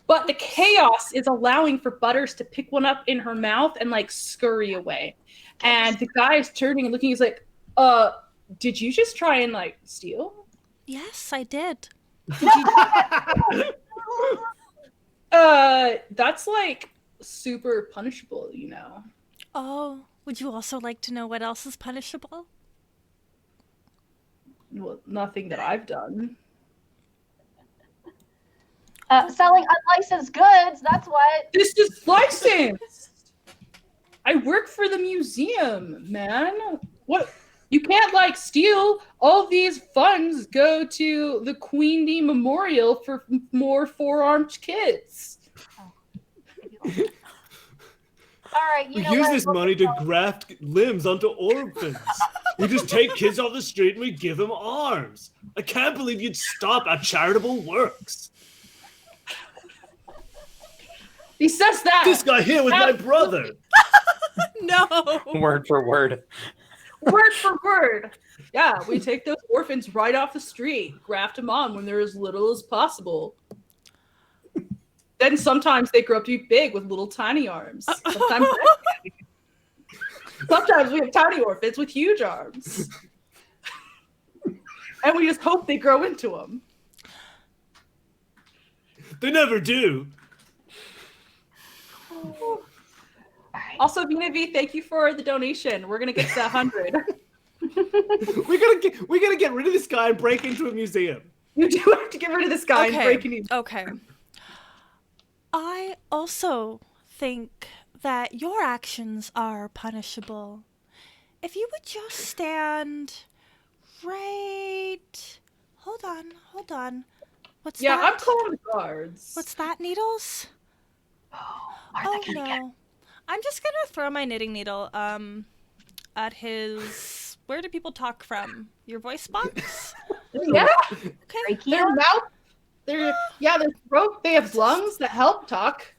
But the chaos is allowing for Butters to pick one up in her mouth and like scurry away. And the guy is turning and looking. He's like, did you just try and like steal? Yes, I did. That's like super punishable, you know. Oh, would you also like to know what else is punishable? Well, nothing that I've done. Selling unlicensed goods, that's what. This is licensed. I work for the museum, man. What? You can't like steal. All these funds go to the Queen D Memorial for more 4-armed kids. All right, We use this money to graft limbs onto orphans. We just take kids off the street and we give them arms. I can't believe you'd stop at charitable works. He says that. This guy here was my brother. No. Word for word. Word for word. Yeah, we take those orphans right off the street, graft them on when they're as little as possible. Then sometimes they grow up to be big with little tiny arms. Sometimes we have tiny orphans with huge arms. And we just hope they grow into them. They never do. Also, Vina V, thank you for the donation. We're gonna get to 100. We gotta get rid of this guy and break into a museum. You do have to get rid of this guy and break into. Okay. I also think that your actions are punishable. If you would just stand right. Hold on. What's that? Yeah, I'm calling the guards. What's that, Needles? Oh no. I'm just gonna throw my knitting needle at his. Where do people talk from? Your voice box? Yeah. Okay. Their mouth. Their throat. They have lungs that help talk.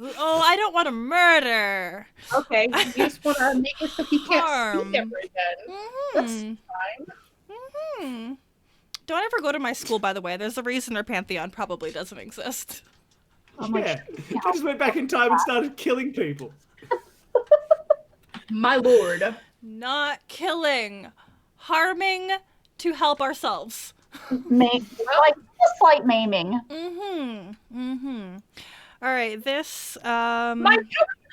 Oh, I don't want to murder. Okay, you just want to make it so he can't Harm. speak ever again. That's fine. Don't ever go to my school, by the way. There's a reason our Pantheon probably doesn't exist. Yeah, they just went back in time and started killing people. My lord. Not killing. Harming to help ourselves. Like a slight maiming. All right, this Mike, how are you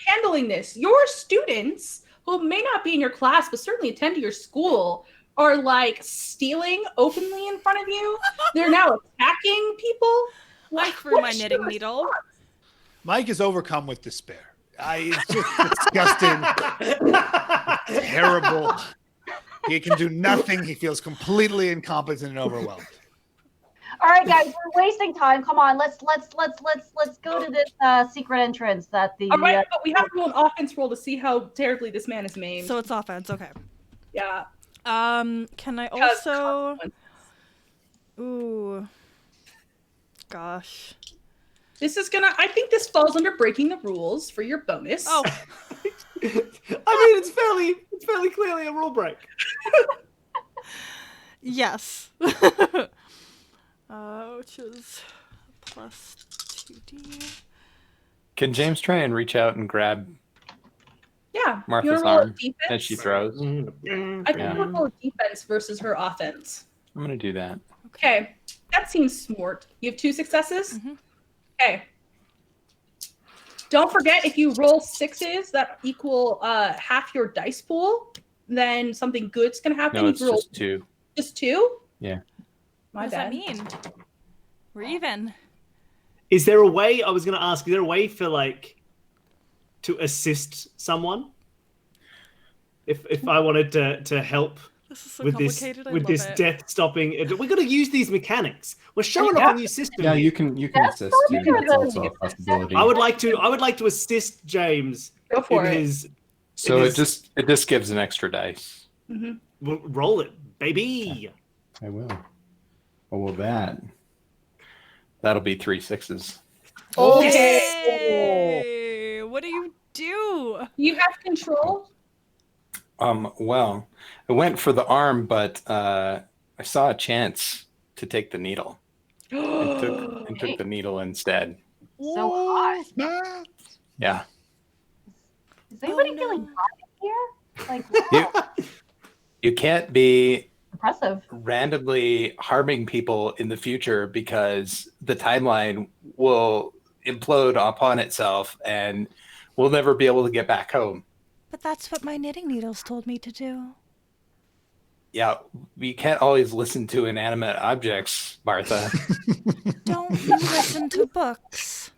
handling this? Your students, who may not be in your class but certainly attend to your school, are like stealing openly in front of you. They're now attacking people. I threw my knitting needle. Mike is overcome with despair. It's just disgusting. Terrible. He can do nothing. He feels completely incompetent and overwhelmed. All right, guys, we're wasting time. Come on, let's go to this secret entrance that the. All right, but we have to do an offense roll to see how terribly this man is maimed. So it's offense. Okay. Yeah. Can I also? Ooh. Gosh. This is gonna. I think this falls under breaking the rules for your bonus. Oh. I mean, it's fairly clearly a rule break. Yes. Which is plus 2d. Can James try and reach out and grab Yeah. Martha's You wanna roll a arm defense? as she throws? I think Yeah. you want to roll defense versus her offense. I'm gonna do that. Okay. That seems smart. You have 2 successes? Mhm. Okay. Don't forget, if you roll 6s that equal half your dice pool, then something good's going to happen. No, If it's you roll just 2. just 2? Yeah. My What does bad. that mean? We're even. Is there a way? I was going to ask. Is there a way for to assist someone? If I wanted to help This is so with this complicated. I with love this it. death stopping, we're going to use these mechanics. We're showing off a new system. Yeah, here. you can That's assist too. so That's also a good. possibility. I would like to assist James Go for in it. his. So in it just gives an extra dice. Mhm. Roll it, baby. I will. What will that? That'll be 3 6s. Okay. Yay! What do you do? You have control? Well, I went for the arm, but I saw a chance to take the needle. And took the needle instead. So hot. Ah. Yeah. Is anybody Oh, no. feeling hot in here? Like, wow, You can't be impressive. randomly harming people in the future because the timeline will implode upon itself and we'll never be able to get back home. But that's what my knitting needles told me to do. Yeah, we can't always listen to inanimate objects, Martha. Don't you listen to books?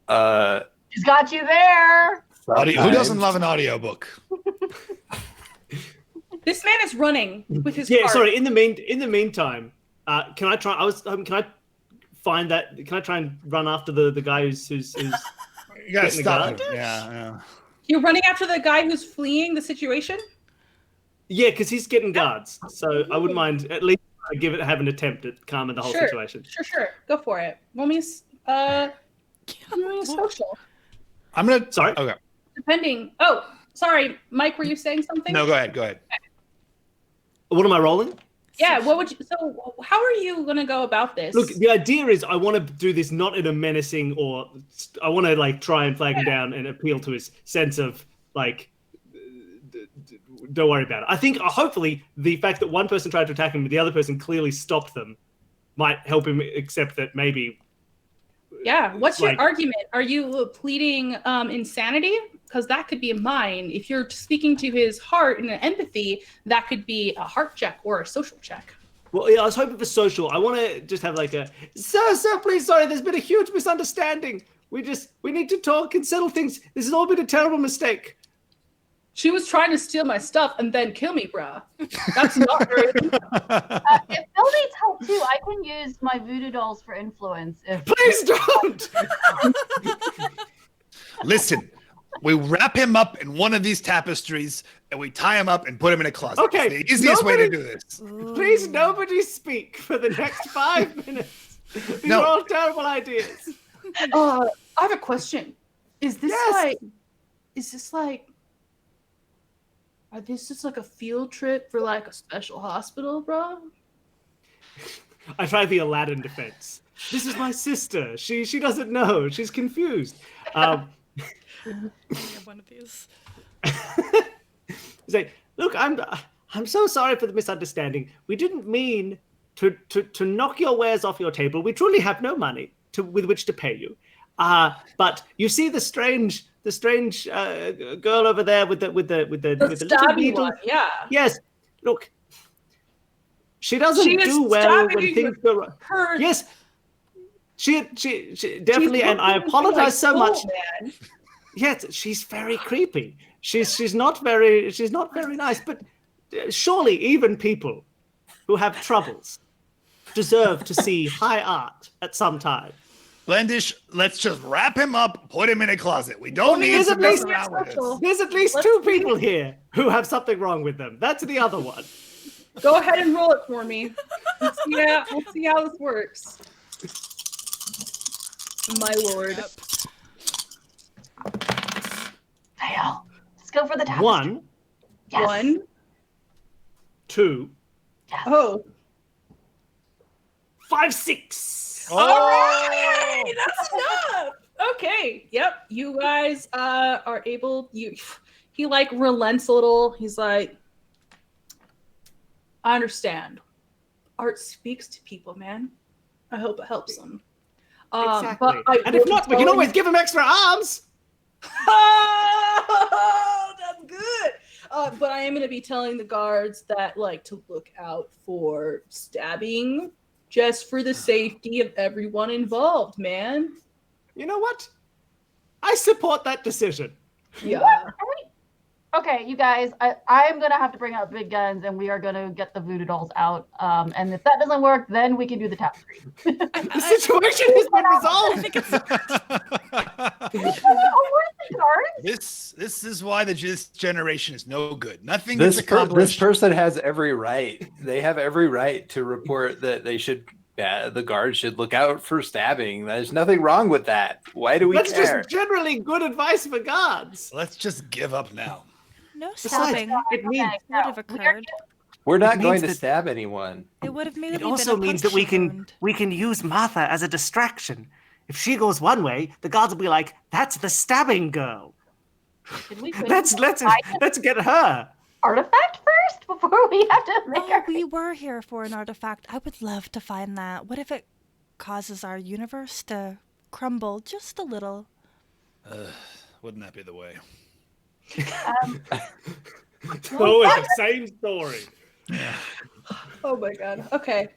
She's got you there. Who doesn't love an audiobook? This man is running with his Yeah, cart. sorry. In the meantime, can I try? Can I find that? Can I try and run after the guy who's You gotta Getting the stop him. guard? Yeah. You're running after the guy who's fleeing the situation? Yeah, because he's getting guards. So I wouldn't mind at least have an attempt at calming the whole Sure. situation. Sure. Go for it. Roll me a social. I'm gonna. Sorry? Okay. Depending. Oh, sorry, Mike. Were you saying something? No, go ahead. What am I rolling? Yeah. What would you? So, how are you gonna go about this? Look, the idea is I want to do this not in a menacing or I want to try and flag him down and appeal to his sense of don't worry about it. I think hopefully the fact that one person tried to attack him but the other person clearly stopped them might help him accept that maybe. Yeah. What's your argument? Are you pleading insanity? Because that could be mine. If you're speaking to his heart and empathy, that could be a heart check or a social check. Well, yeah, I was hoping for social. I want to just have sir, please, sorry, there's been a huge misunderstanding. We need to talk and settle things. This has all been a terrible mistake. She was trying to steal my stuff and then kill me, bruh. That's not very. If Bill needs help too, I can use my voodoo dolls for influence. Please don't. Listen, we wrap him up in one of these tapestries and we tie him up and put him in a closet. Okay, It's the easiest way to do this. Please, nobody speak for the next 5 minutes. These are all terrible ideas. I have a question. Is this this just like a field trip for a special hospital, bro? I tried the Aladdin defense. This is my sister. She doesn't know. She's confused. I have one of these. He's like, look, I'm so sorry for the misunderstanding. We didn't mean to knock your wares off your table. We truly have no money with which to pay you. But you see the strange girl over there with the little needle. One, yeah. Yes. Look, she doesn't do well when things go wrong. Yes. She definitely, and I apologize so much. Man. Yes, she's very creepy. She's not very nice. But surely even people who have troubles deserve to see high art at some time. Blendish, let's just wrap him up, put him in a closet. We don't need to mess around with this. There's at least two people here who have something wrong with them. That's the other one. Go ahead and roll it for me. Let's see how this works. My lord. Yep. Fail. Let's go for the tapestry. 1, Yes. 1. 2, Yes. Oh. 5, 6. Oh! All right, that's enough. Okay. Yep. You guys are able. He like relents a little. He's like, I understand. Art speaks to people, man. I hope it helps them. Exactly. But And if not, we can always give him extra arms. Oh, that's good. But I am going to be telling the guards that like to look out for stabbing, just for the safety of everyone involved, man. You know what? I support that decision. Yeah. Okay, you guys, I am going to have to bring out big guns, and we are going to get the voodoo dolls out. And if that doesn't work, then we can do the tapestry. The situation has been resolved. This is why this generation is no good. Nothing This is accomplished. this person has every right. They have every right to report that they should. The guards should look out for stabbing. There's nothing wrong with that. Why do we That's care? just generally good advice for guards. Let's just give up now. No Besides, stabbing it means would have occurred. We're not It going means to that- stab anyone. It would have made It also means that we can use Martha as a distraction. If she goes one way, the guards will be like, "That's the stabbing girl. Should we Let's get her." artifact first before we have to make Oh, our... we were here for an artifact. I would love to find that. What if it causes our universe to crumble just a little? Wouldn't that be the way? Always the same story. Oh my god. Okay.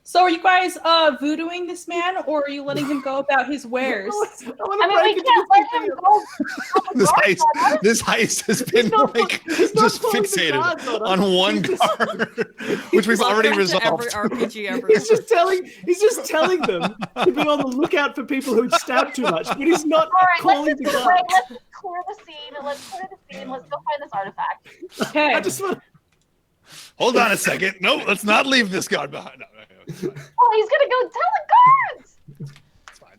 So are you guys voodooing this man, or are you letting him go about his wares? I mean, we can't let him go. This heist has been like just fixated on one card, which we've already resolved. Every RPG ever. He's just telling them to be on the lookout for people who stab too much, but he's not All right, calling the let's guards. clear the scene. Let's go find this artifact. Okay. I just want. Hold on a second. No, let's not leave this guard behind. No, it's fine. Oh, he's gonna go tell the guards. It's fine.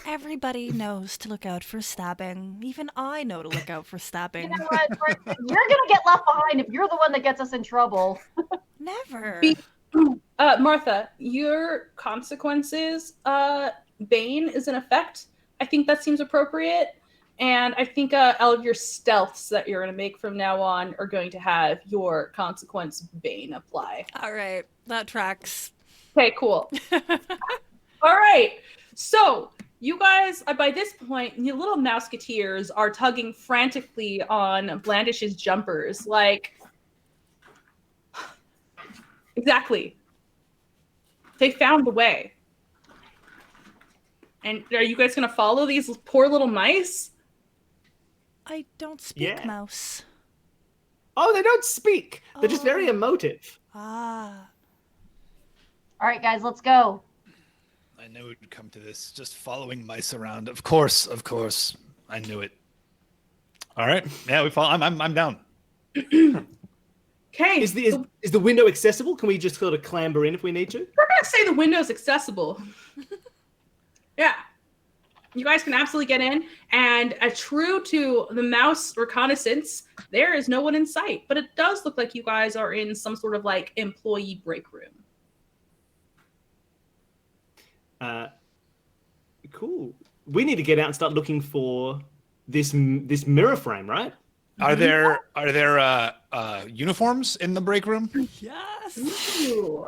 Everybody knows to look out for stabbing. Even I know to look out for You stabbing. know what? You're gonna get left behind if you're the one that gets us in trouble. Never. Martha, your consequences, Bane is in effect. I think that seems appropriate. And I think all of your stealths that you're going to make from now on are going to have your consequence Bane apply. All right, that tracks. Okay, cool. All right. So you guys, by this point, your little mouseketeers are tugging frantically on Blandish's jumpers. Like, exactly. They found the way. And are you guys going to follow these poor little mice? I don't speak Yeah. mouse. Oh, they don't speak. They're just very emotive. Ah. All right, guys, let's go. I knew it would come to this. Just following mice around. Of course. I knew it. All right. Yeah, we follow. I'm down. Okay. Is the window accessible? Can we just sort of clamber in if we need to? We're going to say the window's accessible. Yeah. You guys can absolutely get in, and true to the mouse reconnaissance, there is no one in sight, but it does look like you guys are in some sort of like employee break room. Cool. We need to get out and start looking for this mirror frame, right? Are there uniforms in the break room? Yes. Ooh.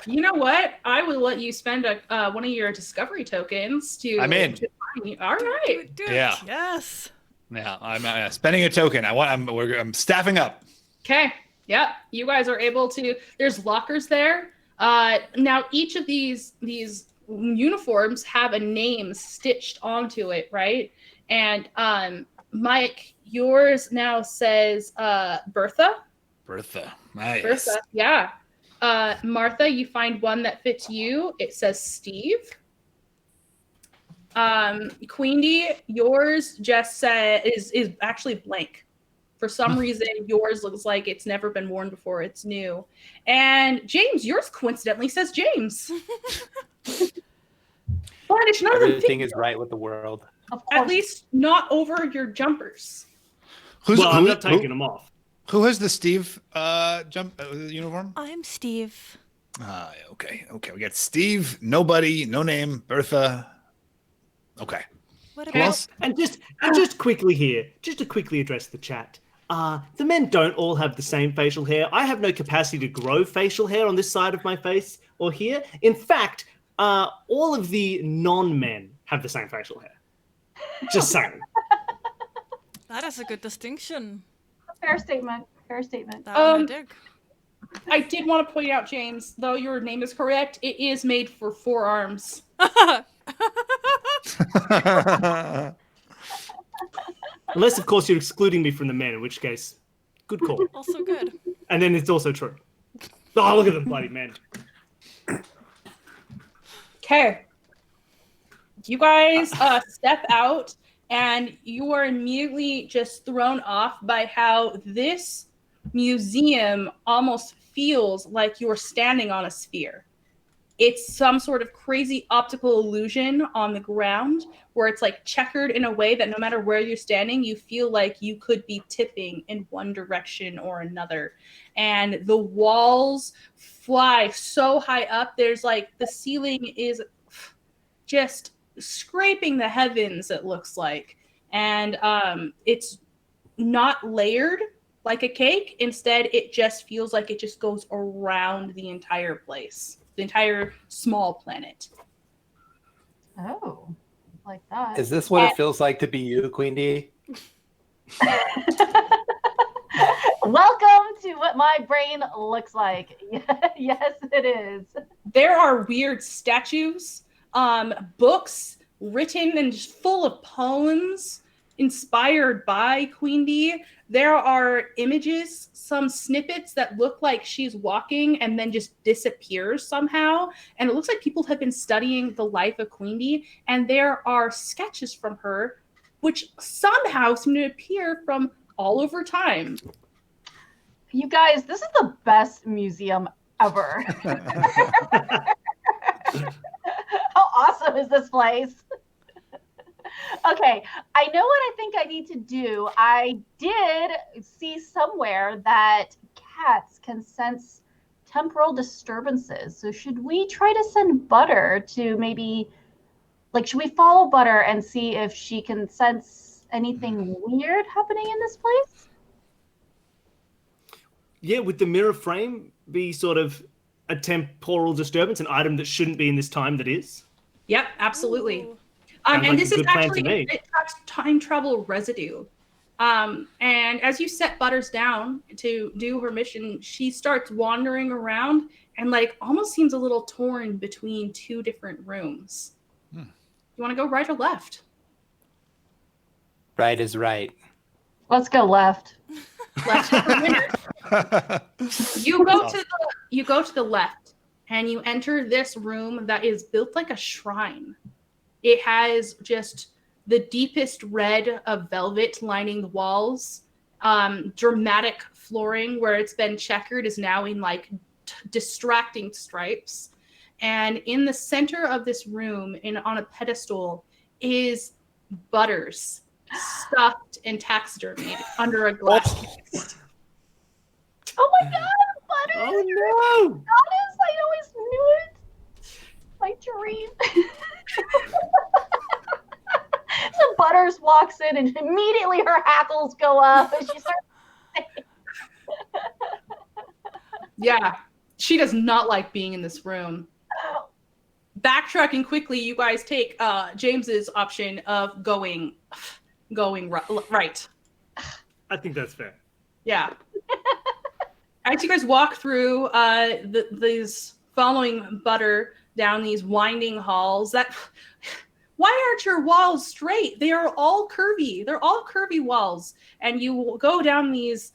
You know what? I would let you spend one of your discovery tokens to. I'm in. to find you. All right. Do it. Yeah. Yes. Yeah, I'm spending a token. I'm staffing up. Okay. Yep. You guys are able to. There's lockers there. Now each of these uniforms have a name stitched onto it, right? And Mike, yours now says Bertha. Bertha. Nice. Bertha, yeah. Martha, you find one that fits you. It says Steve. Queenie, yours just is actually blank. For some reason, yours looks like it's never been worn before. It's new. And James, yours coincidentally says James. But it's none Everything of is right with the world. At least not over your jumpers. I'm not taking them off. Who has the Steve uniform? I'm Steve. Okay. We got Steve, nobody, no name, Bertha. Okay. What Who else? And just quickly here, just to quickly address the chat. The men don't all have the same facial hair. I have no capacity to grow facial hair on this side of my face or here. In fact, all of the non-men have the same facial hair. Just saying. That is a good distinction. Fair statement. Fair statement. That one I dig. I did want to point out, James, though your name is correct, it is made for forearms. Unless, of course, you're excluding me from the men, in which case, good call. Also good. And then it's also true. Oh, look at them bloody men. Okay. You guys step out, and you are immediately just thrown off by how this museum almost feels like you're standing on a sphere. It's some sort of crazy optical illusion on the ground where it's like checkered in a way that no matter where you're standing, you feel like you could be tipping in one direction or another. And the walls fly so high up. There's like the ceiling is just scraping the heavens, it looks like. And it's not layered like a cake. Instead, it just feels like it just goes around the entire place. The entire small planet. Oh, like that. Is this what it feels like to be you, Queen D? Welcome to what my brain looks like. Yes, it is. There are weird statues, books written and just full of poems inspired by Queen D. There are images, some snippets that look like she's walking and then just disappears somehow. And it looks like people have been studying the life of Queen D. And there are sketches from her, which somehow seem to appear from all over time. You guys, this is the best museum ever. How awesome is this place? Okay, I know what I think I need to do. I did see somewhere that cats can sense temporal disturbances. So should we try to send Butter to maybe, like, should we follow Butter and see if she can sense anything weird happening in this place? Yeah, would the mirror frame be sort of a temporal disturbance, an item that shouldn't be in this time that is? Yep, absolutely. Ooh. And like this a is good plan to actually, me. it tracks time travel residue. And as you set Butters down to do her mission, she starts wandering around and like almost seems a little torn between two different rooms. You want to go right or left? Right is right. Let's go left. Left is the winner. You go to the left and you enter this room that is built like a shrine. It has just the deepest red of velvet lining the walls. Dramatic flooring where it's been checkered is now in like distracting stripes. And in the center of this room, on a pedestal, is Butters, stuffed and taxidermied under a glass case. Oh my God, Butters! Oh no! Goddess, I always knew it. My dream. So Butters walks in and immediately her hackles go up and she starts Yeah, she does not like being in this room. Backtracking quickly, you guys take James's option of going right. I think that's fair. Yeah. As you guys walk through these following Butter down these winding halls, why aren't your walls straight? They are all curvy. They're all curvy walls. And you go down these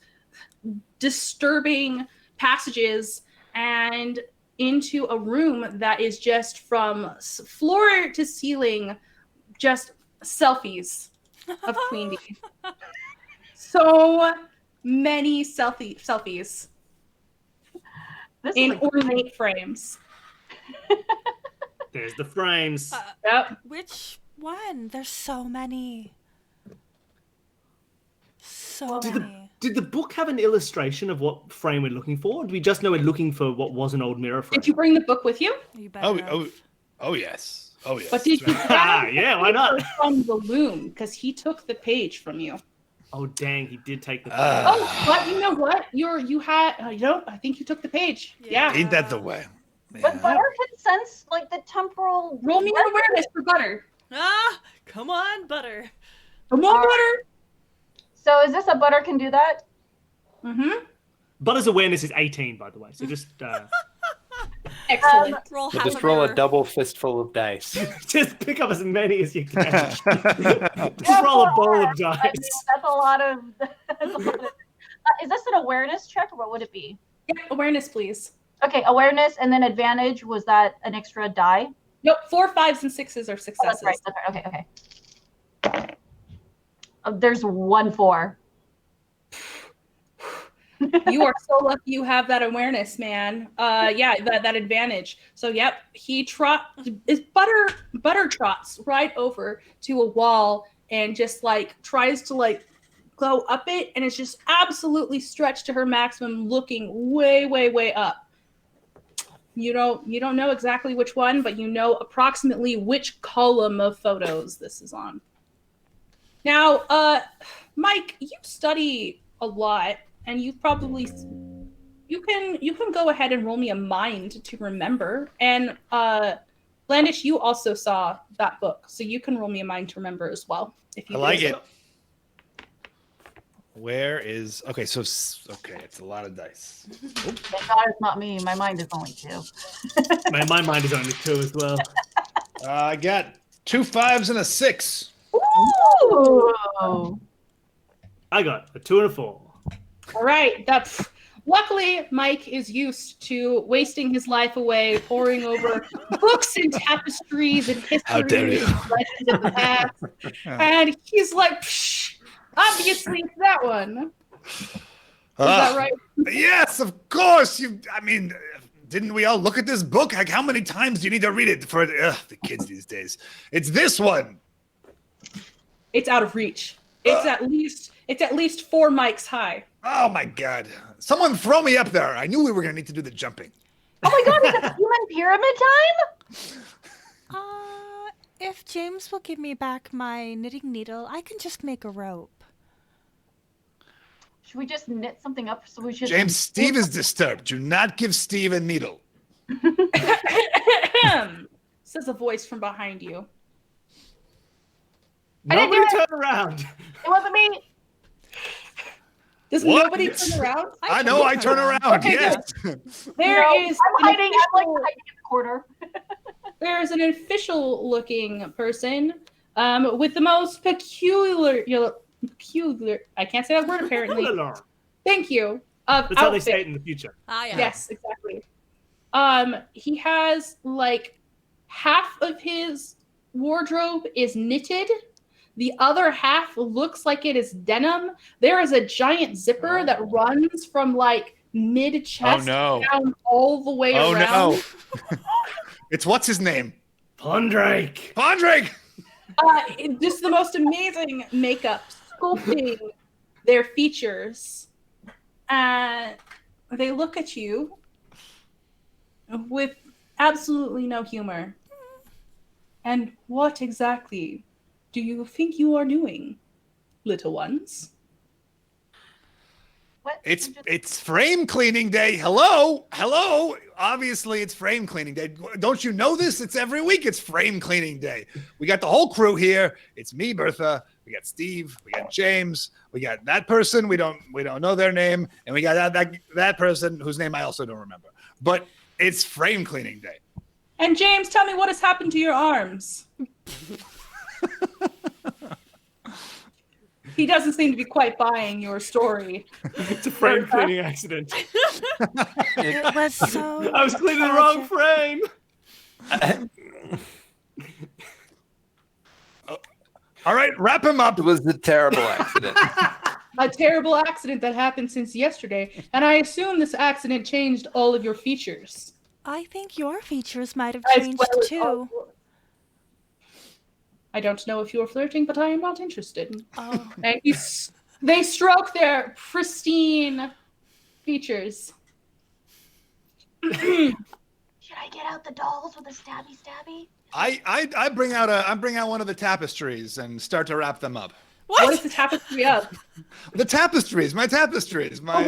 disturbing passages and into a room that is just from floor to ceiling, just selfies of Queen Bee. So many selfies in ornate frames. There's the frames. Yep. Which one? There's so many. So Did many. did the book have an illustration of what frame we're looking for? Do we just know we're looking for what was an old mirror frame? Did you bring the book with you? You better Oh yes. Oh yes. But did you yeah, why not? From the loom, because he took the page from you. Oh dang, he did take the page. Oh, but you know what? I think you took the page. Yeah. Ain't that the way? But Butter can sense like the temporal. Roll me an awareness for Butter. Ah, come on, Butter. Come on, Butter. So is this a Butter can do that? Mm-hmm. Butter's awareness is 18, by the way. So just Excellent. Just roll a double fistful of dice. just pick up as many as you can. Just roll a bowl of dice. I mean, that's a lot of. Is this an awareness check or what would it be? Yeah, awareness, please. Okay, awareness and then advantage. Was that an extra die? Nope, 4, 5s, and 6s are successes. Oh, that's right. That's right. Okay. There's 1 4. You are so lucky you have that awareness, man. Yeah, that advantage. So yep, Butter trots right over to a wall and just like tries to like go up it, and it's just absolutely stretched to her maximum, looking way, way, way up. You don't know exactly which one, but you know approximately which column of photos this is on. Now, Mike, you study a lot, and you can go ahead and roll me a mind to remember. And Blandish, you also saw that book, so you can roll me a mind to remember as well. If you I like do. it. Where is it's a lot of dice. Thank God it's not me. My mind is only 2. My mind is only 2 as well. I got 2 5s and a 6. Ooh. I got a 2 and a 4. All right, luckily Mike is used to wasting his life away poring over books and tapestries and history. How dare you? And legends of the past, and he's like, psh, obviously it's that one. Is that right? Yes, of course. Didn't we all look at this book? Like, how many times do you need to read it for the kids these days? It's this one. It's out of reach. It's at least 4 mics high. Oh my God! Someone throw me up there. I knew we were gonna need to do the jumping. Oh my God! Is it human pyramid time? If James will give me back my knitting needle, I can just make a rope. Should we just knit something up? So we should. James, Steve is disturbed. Do not give Steve a needle. Says a voice from behind you. Nobody turn around. It wasn't me. Does What? nobody turn around? I know. I turn around. Okay, Yes. There is. I'm hiding. I'm like hiding in the corner. There's an official-looking person with the most peculiar. I can't say that word apparently. Thank you. That's how they say it in the future. Yeah. Yes, exactly. He has like half of his wardrobe is knitted. The other half looks like it is denim. There is a giant zipper that runs from like mid-chest down all the way around. Oh no! It's what's his name? Pondrake. Pondrake. Just the most amazing makeup, sculpting their features. They look at you with absolutely no humor. And what exactly do you think you are doing, little ones? What? It's frame cleaning day. Hello. Obviously, it's frame cleaning day. Don't you know this? It's every week. It's frame cleaning day. We got the whole crew here. It's me, Bertha. We got Steve. We got James. We got that person. We don't know their name, and we got that person whose name I also don't remember. But it's frame cleaning day. And James, tell me what has happened to your arms. He doesn't seem to be quite buying your story. It's a frame cleaning accident. It was so. I was cleaning the wrong frame. All right, wrap him up. It was a terrible accident. A terrible accident that happened since yesterday, and I assume this accident changed all of your features. I think your features might have As changed well as too. all- I don't know if you're flirting, but I am not interested. Oh. And they stroke their pristine features. Should I get out the dolls with a stabby? I bring out one of the tapestries and start to wrap them up. What is the tapestry of? The tapestries, my tapestries. My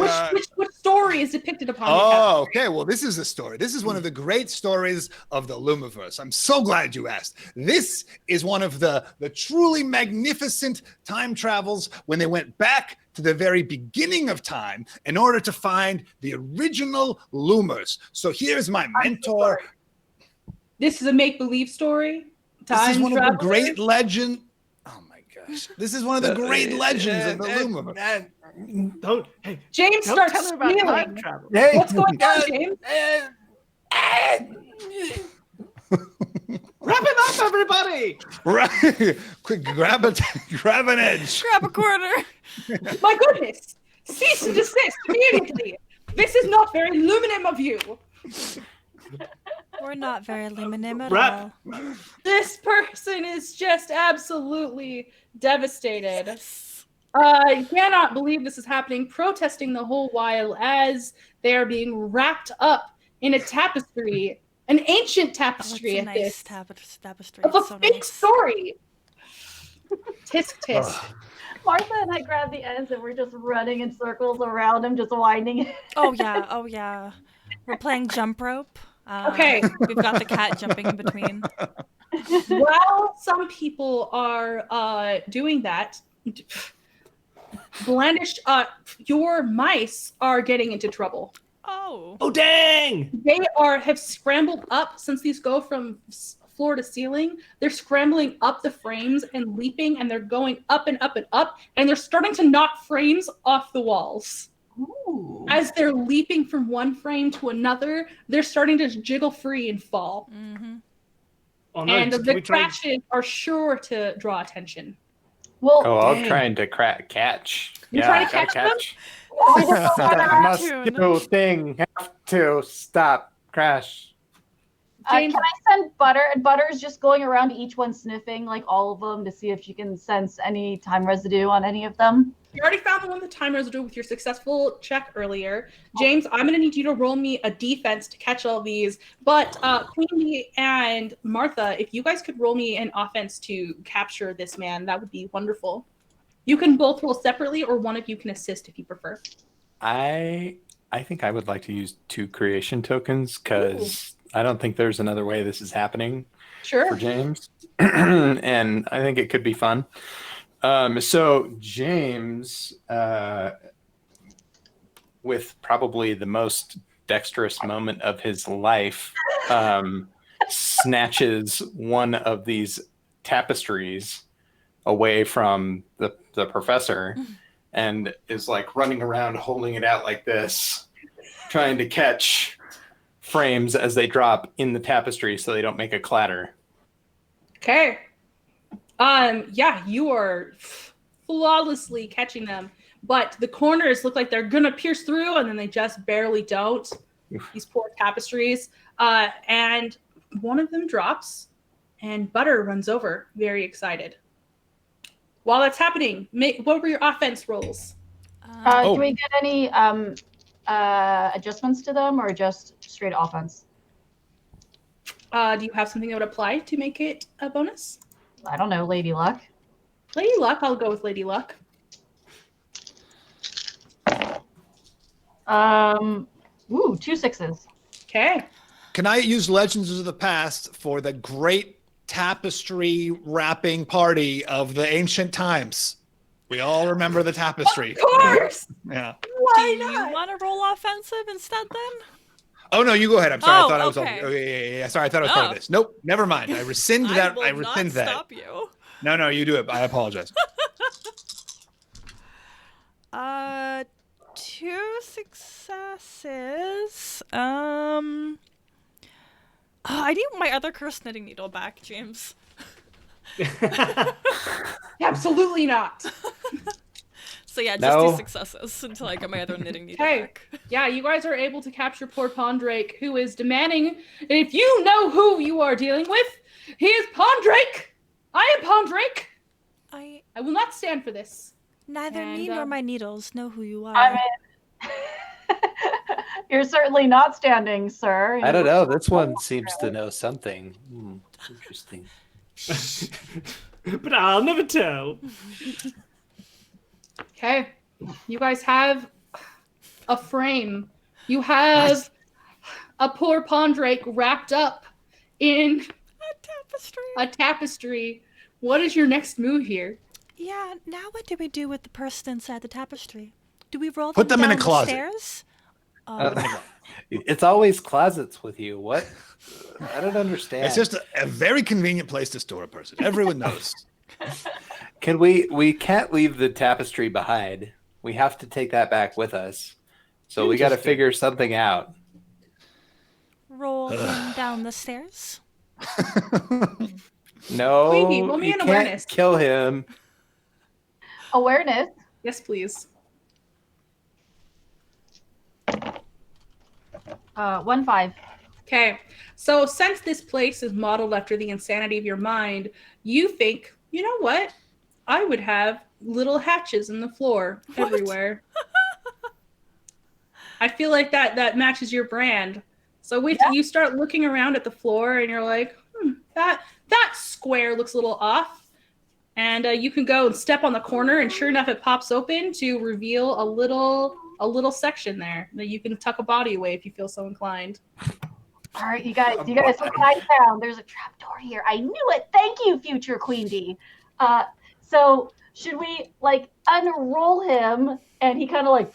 Which story is depicted upon the Oh, tapestry? okay. Well, this is a story. This is one of the great stories of the Loomiverse. I'm so glad you asked. This is one of the truly magnificent time travels when they went back to the very beginning of time in order to find the original Loomers. So here's my mentor. This is a make-believe story? This is one of the travel? great legend. Oh my gosh. This is one of the great legends of the Loomiverse. Don't, hey, James don't starts tell her about time squealing. travel. Hey, What's going on, James? Wrap it up, everybody! Right. Quick, grab an edge. Grab a quarter. My goodness! Cease and desist immediately! This is not very luminum of you! We're not very luminim at Wrap. all. This person is just absolutely devastated. I cannot believe this is happening, protesting the whole while as they are being wrapped up in a tapestry, an ancient Oh, it's tapestry a at nice this, tapestry. of a It's so fake nice. story. Tisk tisk. Martha and I grab the ends and we're just running in circles around him, just winding. Oh yeah. We're playing jump rope. Okay. We've got the cat jumping in between. While some people are doing that, Blandish, your mice are getting into trouble. Oh. Oh, dang! They have scrambled up since these go from floor to ceiling. They're scrambling up the frames and leaping, and they're going up and up and up, and they're starting to knock frames off the walls. Ooh. As they're leaping from one frame to another, they're starting to jiggle free and fall. Mm-hmm. Oh, no, And can the we try- crashes are sure to draw attention. Well, Oh, I'm Dang. trying to catch. You're Yeah, trying to gotta catch them? we just don't wanna- Mosquito thing. Have to stop. Crash. James- can I send Butter? And Butter's just going around to each one sniffing, like all of them, to see if she can sense any time residue on any of them. You already found the one with time residue with your successful check earlier. James, I'm going to need you to roll me a defense to catch all these. But Queenie and Martha, if you guys could roll me an offense to capture this man, that would be wonderful. You can both roll separately, or one of you can assist if you prefer. I think I would like to use 2 creation tokens because I don't think there's another way this is happening Sure. for James. And I think it could be fun. So James, with probably the most dexterous moment of his life, snatches one of these tapestries away from the professor and is like running around holding it out like this, trying to catch frames as they drop in the tapestry so they don't make a clatter. Okay. Yeah, you are flawlessly catching them, but the corners look like they're gonna pierce through, and then they just barely don't. These poor tapestries. And one of them drops, and Butter runs over, very excited. While that's happening, what were your offense rolls? Do we get any adjustments to them, or just straight offense? Do you have something that would apply to make it a bonus? I don't know, Lady Luck. Lady Luck, I'll go with Lady Luck. 2 6s. Okay. Can I use Legends of the Past for the great tapestry wrapping party of the ancient times? We all remember the tapestry. Of course! Yeah. Why Do not? you want to roll offensive instead then? Oh no, you go ahead. I'm sorry. Oh, I thought I was. okay. Oh, yeah. Sorry, I thought I was part of Oh. this. Nope, never mind. I rescind that. I I will not rescind that. stop you. No, you do it. I apologize. 2 successes. I need my other cursed knitting needle back, James. Absolutely not. So yeah, just No. 2 successes until I get my other knitting needle Okay. back. Yeah, you guys are able to capture poor Pondrake, who is demanding, if you know who you are dealing with, he is Pondrake! I am Pondrake! I will not stand for this. Neither me nor my needles know who you are. I mean, you're certainly not standing, sir. I don't know. This one seems to know something. Interesting. But I'll never tell. Okay. You guys have a frame. You have a poor Pondrake wrapped up in a tapestry. What is your next move here? Yeah, now what do we do with the person inside the tapestry? Do we roll Put them in down a closet. The stairs? It's always closets with you. What? I don't understand. It's just a very convenient place to store a person. Everyone knows. Can we can't leave the tapestry behind. We have to take that back with us. So we got to figure something out. Roll him down the stairs? No, Queenie, roll me you an can't awareness. kill him. Awareness. Yes, please. 1-5. Okay. So since this place is modeled after the insanity of your mind, you think, you know what? I would have little hatches in the floor everywhere. I feel like that matches your brand. So you start looking around at the floor and you're like, that square looks a little off. And you can go and step on the corner, and sure enough, it pops open to reveal a little section there that you can tuck a body away if you feel so inclined. All right, you guys, look what I found. There's a trap door here. I knew it. Thank you, future Queen Bee. So should we like unroll him and he kind of like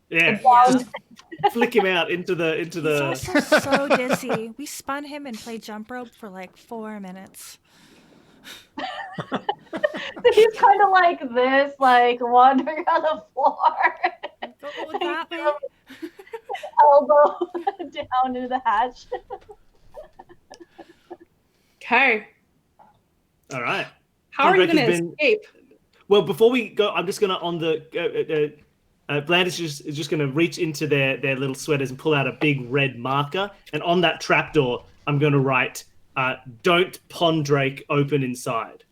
Yeah. Just flick him out into the. He's also so dizzy. We spun him and played jump rope for like 4 minutes. So he's kind of like this, like wandering on the floor. That way. Elbow down into the hatch. Okay. All right. How are you Pondrake going has to escape? Well, before we go, I'm just going to on the. Blandish is just going to reach into their little sweaters and pull out a big red marker, and on that trapdoor, I'm going to write, "Don't Pondrake open inside."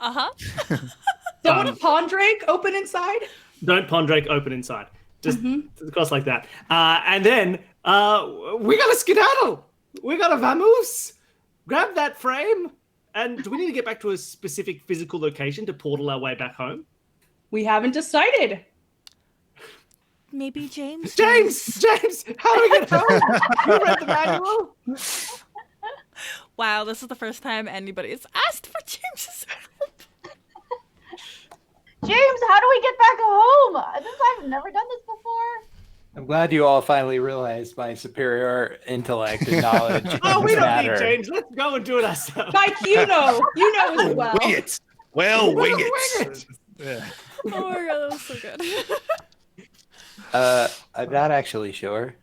Don't Pondrake open inside? Don't Pondrake open inside. Just across like that. And then we got to skedaddle. We got to vamoose. Grab that frame. And do we need to get back to a specific physical location to portal our way back home? We haven't decided. Maybe James. James, how do we get home? You read the manual. Wow, this is the first time anybody's asked for James's help. James, how do we get back home? I've never done this before. I'm glad you all finally realized my superior intellect and knowledge. Oh, we don't matter. need James. Let's go and do it ourselves. Mike, you know as well. Wing it. Well, wing it. Yeah. Oh my god, that was so good. I'm not actually sure.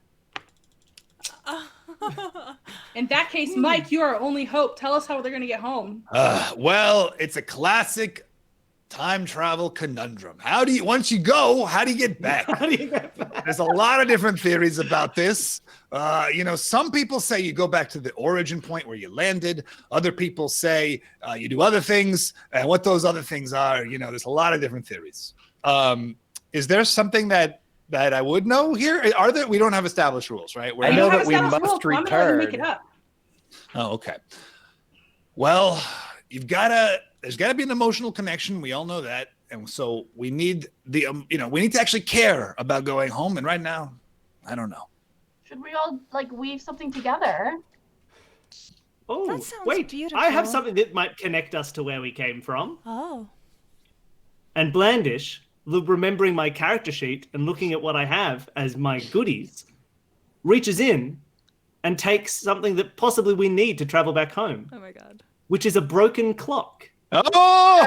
In that case, Mike, you are our only hope. Tell us how they're going to get home. Well, it's a classic time travel conundrum. Once you go, how do you get back? There's a lot of different theories about this. Some people say you go back to the origin point where you landed. Other people say you do other things, and what those other things are, there's a lot of different theories. Is there something that I would know here? We don't have established rules, right? I know that we must return. Oh, okay. Well, there's got to be an emotional connection. We all know that. And so we need we need to actually care about going home. And right now, I don't know. Should we all weave something together? Oh, That sounds wait. beautiful. I have something that might connect us to where we came from. Oh. And Blandish, remembering my character sheet and looking at what I have as my goodies, reaches in and takes something that possibly we need to travel back home. Oh my god. Which is a broken clock. Oh!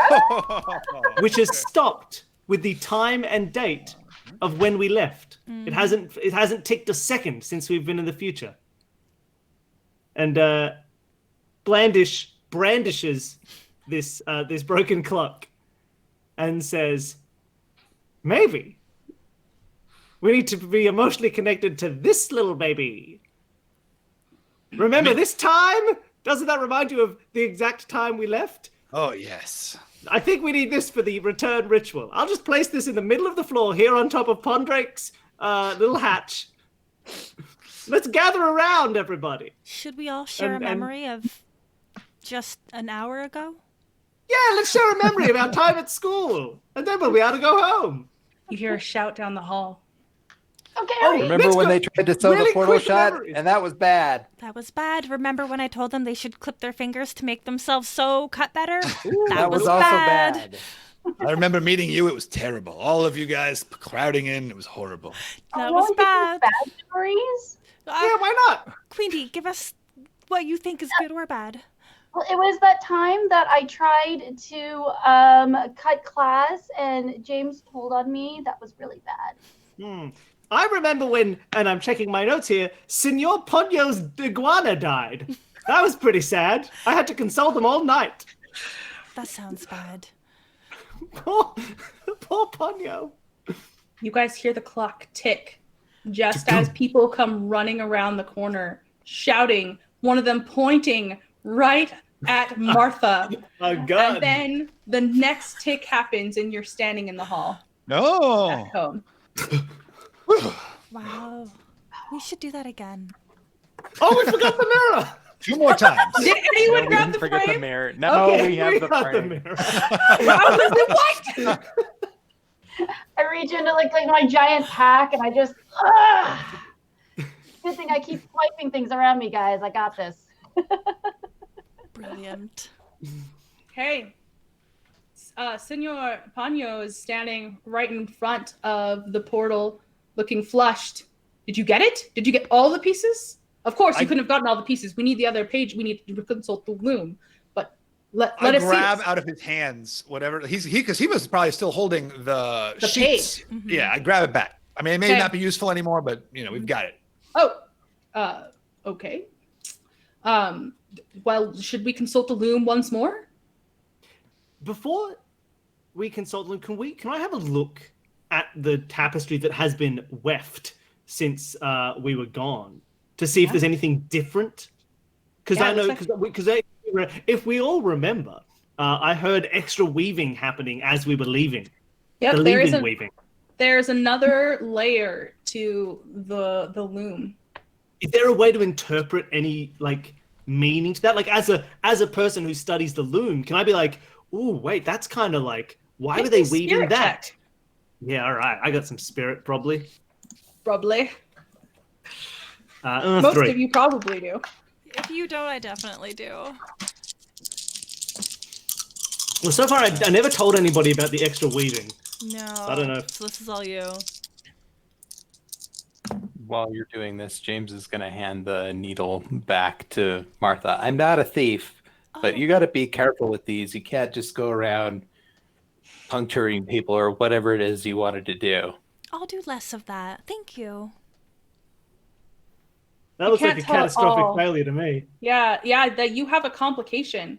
Which has stopped with the time and date of when we left. It hasn't ticked a second since we've been in the future. And brandishes this broken clock and says, maybe we need to be emotionally connected to this little baby. Remember this time? Doesn't that remind you of the exact time we left? Oh, yes. I think we need this for the return ritual. I'll just place this in the middle of the floor here on top of Pondrake's little hatch. Let's gather around, everybody. Should we all share a memory of just an hour ago? Yeah, let's share a memory of our time at school. And then we'll be able to go home. You hear a shout down the hall. Okay, Remember when they tried to sew the portal shut? And that was bad. That was bad. Remember when I told them they should clip their fingers to make themselves so cut better? That was also bad. I remember meeting you. It was terrible. All of you guys crowding in. It was horrible. That was bad. Bad memories? Yeah, why not? Queenie, give us what you think is good or bad. Well, it was that time that I tried to cut class and James told on me. That was really bad. I remember when, and I'm checking my notes here, Senor Ponyo's iguana died. That was pretty sad. I had to console them all night. That sounds bad. Poor Ponyo. You guys hear the clock tick just as people come running around the corner, shouting, one of them pointing right at Martha. Oh, God. And then the next tick happens and you're standing in the hall. No. Back home. Wow. We should do that again. Oh, we forgot the mirror. 2 more times. Did anyone we grab didn't the forget frame? the mirror. No, Okay, we have the got frame. mirror. What? I reach into like my giant pack and I just good thing I keep swiping things around me, guys. I got this. Brilliant. Hey, Senor Ponyo is standing right in front of the portal, looking flushed. Did you get it? Did you get all the pieces? Of course, you couldn't have gotten all the pieces. We need the other page. We need to consult the loom. But let us see. I grab out of his hands whatever because he was probably still holding the sheets. page. Mm-hmm. Yeah, I grab it back. I mean, it may not be useful anymore, but we've got it. Oh, okay. Well, should we consult the loom once more? Before we consult them, can I have a look at the tapestry that has been weft since we were gone to see if there's anything different? Because I know because if we all remember, I heard extra weaving happening as we were leaving. Yep, weaving. There's another layer to the loom. Is there a way to interpret any meaning to that? Like as a person who studies the loom, can I be like, "Ooh, wait, that's kind of like why were they weaving that?" Check. Yeah, all right. I got some spirit probably. Probably. Most 3. of you probably do. If you don't, I definitely do. Well, so far I never told anybody about the extra weaving. No. I don't know. So this is all you. While you're doing this, James is going to hand the needle back to Martha. I'm not a thief, but you got to be careful with these. You can't just go around puncturing people or whatever it is you wanted to do. I'll do less of that. Thank you. That looks like a catastrophic failure to me. Yeah, that you have a complication.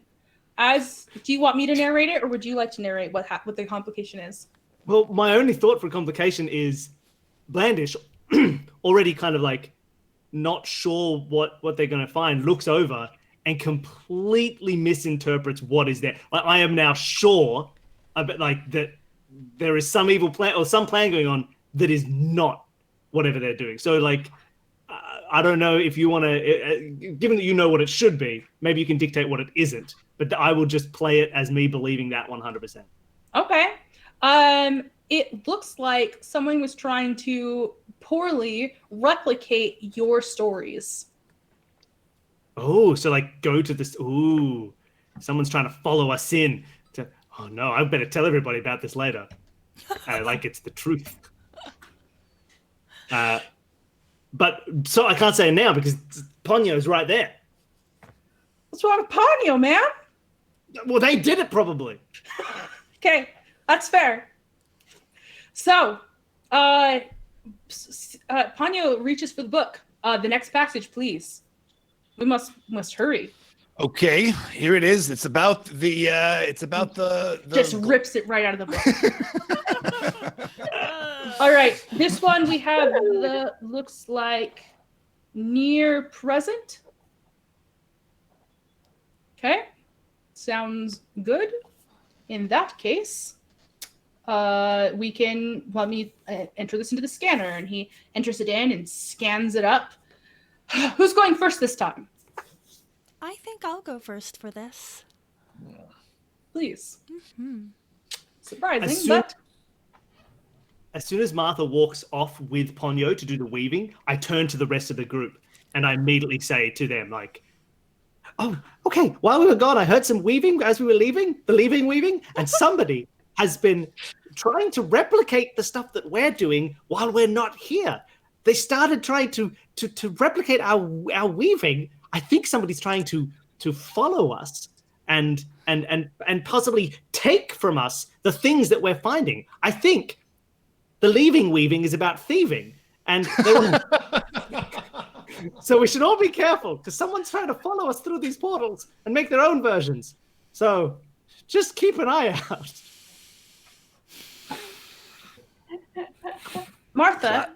Do you want me to narrate it, or would you like to narrate what the complication is? Well, my only thought for complication is Blandish, already kind of not sure what they're going to find, looks over and completely misinterprets what is there. I am now sure that there is some evil plan or some plan going on that is not whatever they're doing. So I don't know if you want to, given that you know what it should be, maybe you can dictate what it isn't. But I will just play it as me believing that 100%. Okay. It looks like someone was trying to poorly replicate your stories. Oh, so go to this. Ooh, someone's trying to follow us in. Oh no, I better tell everybody about this later. It's the truth. But so I can't say it now because Ponyo's right there. What's wrong with Ponyo, man? Well, they did it probably. Okay, that's fair. So, Ponyo reaches for the book. The next passage, please. We must hurry. Okay, here it is. It's about the. Just rips it right out of the book. All right, this one we have looks like near present. Okay, sounds good. In that case, let me enter this into the scanner, and he enters it in and scans it up. Who's going first this time? I think I'll go first for this. Please. Mm-hmm. Surprising, but as soon as Martha walks off with Ponyo to do the weaving, I turn to the rest of the group and I immediately say to them, like, oh, okay, while we were gone, I heard some weaving as we were leaving, the leaving weaving, and somebody has been trying to replicate the stuff that we're doing while we're not here. They started trying to replicate our weaving. I think somebody's trying to follow us and possibly take from us the things that we're finding. I think the leaving weaving is about thieving, and so we should all be careful because someone's trying to follow us through these portals and make their own versions. So just keep an eye out. Martha,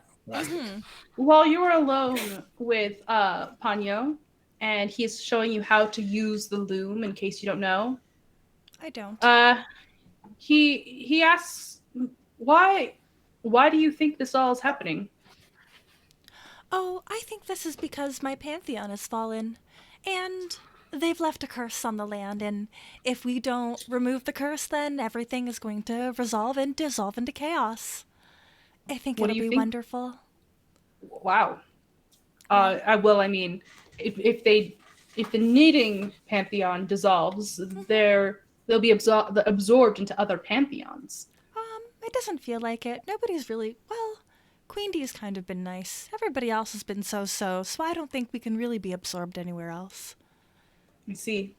while you were alone with Ponyo, and he's showing you how to use the loom in case you don't know. I don't. He asks, why do you think this all is happening? Oh, I think this is because my pantheon has fallen, and they've left a curse on the land, and if we don't remove the curse, then everything is going to resolve and dissolve into chaos. I think it'll be wonderful. Wow. Well, I mean, if the knitting pantheon dissolves, they'll be absorbed into other pantheons. It doesn't feel like it. Nobody's really, well, Queen D's kind of been nice. Everybody else has been so I don't think we can really be absorbed anywhere else. I see.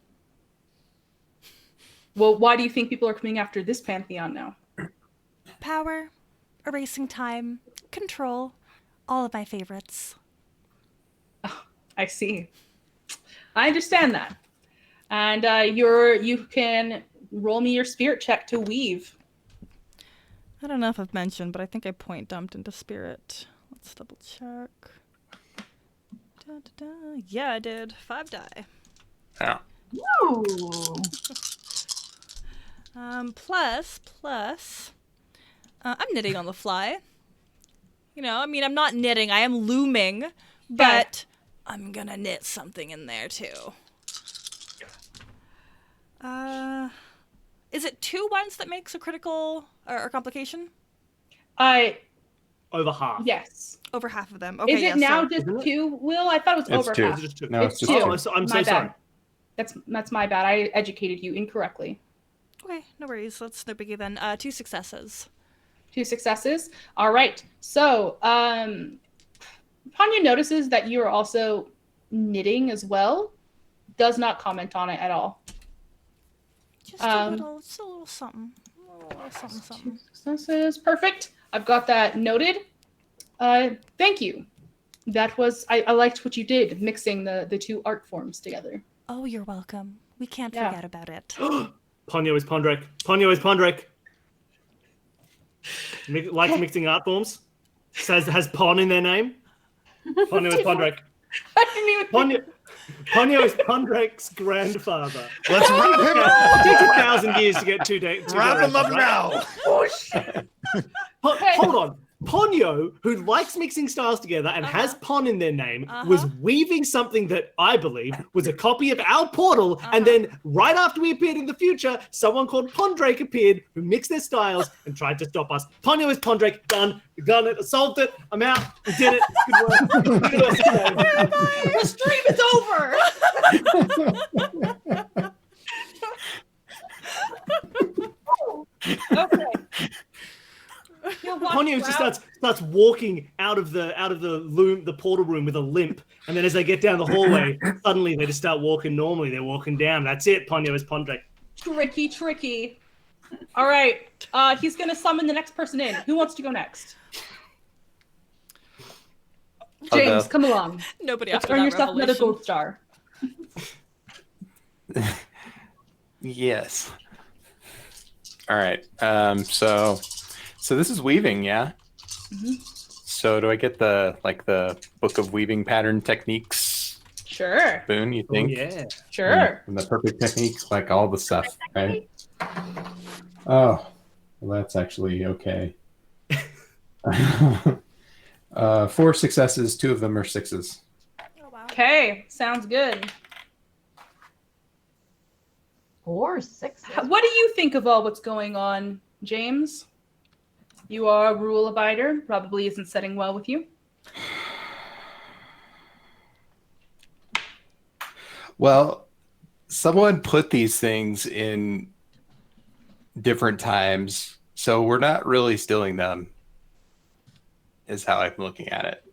Well, why do you think people are coming after this pantheon now? Power, erasing time, control, all of my favorites. Oh, I see. I understand that. And you can roll me your spirit check to weave. I don't know if I've mentioned, but I think I point dumped into spirit. Let's double check. Yeah, I did. 5 die. Yeah. Woo! Plus, I'm knitting on the fly. You know, I mean, I'm not knitting, I am looming, but I'm gonna knit something in there too. Is it 2 ones that makes a critical or complication? Over half. Yes. Over half of them. Okay. Is it now just 2, Will? I thought it was over 2. half. Just 2. No, it's it's just 2. two. I'm so sorry. That's my bad. I educated you incorrectly. Okay, no worries. That's no biggie then. 2 successes. 2 successes. All right. So, Ponyo notices that you are also knitting as well. Does not comment on it at all. Just a little something. A little something. 2 successes. Perfect. I've got that noted. Thank you. That was I liked what you did, mixing the 2 art forms together. Oh, you're welcome. We can't forget about it. Ponyo is Pondrek. Ponyo is Pondrek. Like mixing art forms. Has Pon in their name. Ponyo is Pondrek. I didn't even Ponyo is Pondrek's grandfather. Let's wrap him up. It takes 1,000 years to get 2 days. Wrap him up now. Oh, shit. Hold on. Ponyo, who likes mixing styles together and has Pon in their name, was weaving something that I believe was a copy of our portal, and then right after we appeared in the future, someone called Pondrake appeared who mixed their styles and tried to stop us. Ponyo is Pondrake. Done. We've done it. Solved it. I'm out. We did it. Good work. The stream is over. Okay. Ponyo just starts walking out of the loom, the portal room with a limp, and then as they get down the hallway, suddenly they just start walking normally. They're walking down. That's it. Ponyo is Pondrake. Tricky. All right. He's going to summon the next person in. Who wants to go next? James, come along. Nobody Let's after earn that yourself another revelation. gold star. Yes. All right. So this is weaving, yeah. Mm-hmm. So do I get the book of weaving pattern techniques Sure. boon? You think? Yeah. Sure. And the perfect techniques, like all the stuff, right? Oh, well, that's actually okay. 4 successes, 2 of them are 6s. Oh, wow. Okay. Sounds good. 4, 6. What do you think of all what's going on, James? You are a rule abider. Probably isn't setting well with you. Well, someone put these things in different times, so we're not really stealing them, is how I'm looking at it.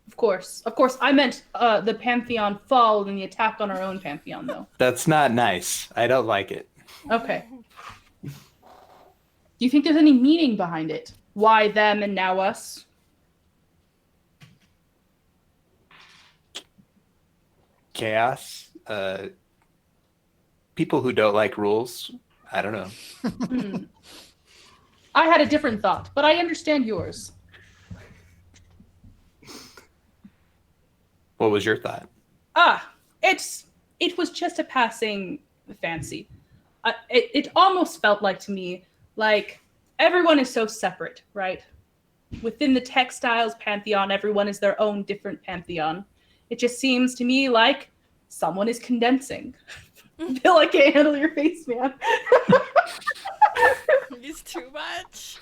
Of course. I meant the Pantheon fall and the attack on our own Pantheon, though. That's not nice. I don't like it. Okay. Do you think there's any meaning behind it? Why them and now us? Chaos. People who don't like rules. I don't know. I had a different thought, but I understand yours. What was your thought? It was just a passing fancy. It almost felt like to me, like everyone is so separate, right? Within the textiles pantheon, everyone is their own different pantheon. It just seems to me like someone is condensing. Bill, I can't handle your face, man. It's too much.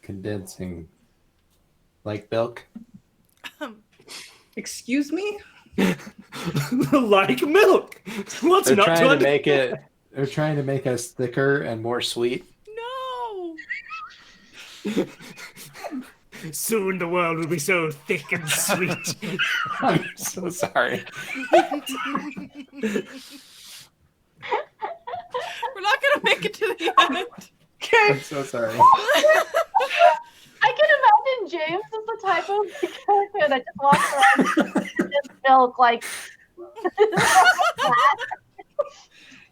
Condensing. Like milk? Excuse me? Like milk. What's They're not trying to to make it. They're trying to make us thicker and more sweet. No. Soon the world will be so thick and sweet. I'm so sorry. We're not gonna make it to the end. I'm so sorry. I can imagine James is the type of character that just walks around with milk like.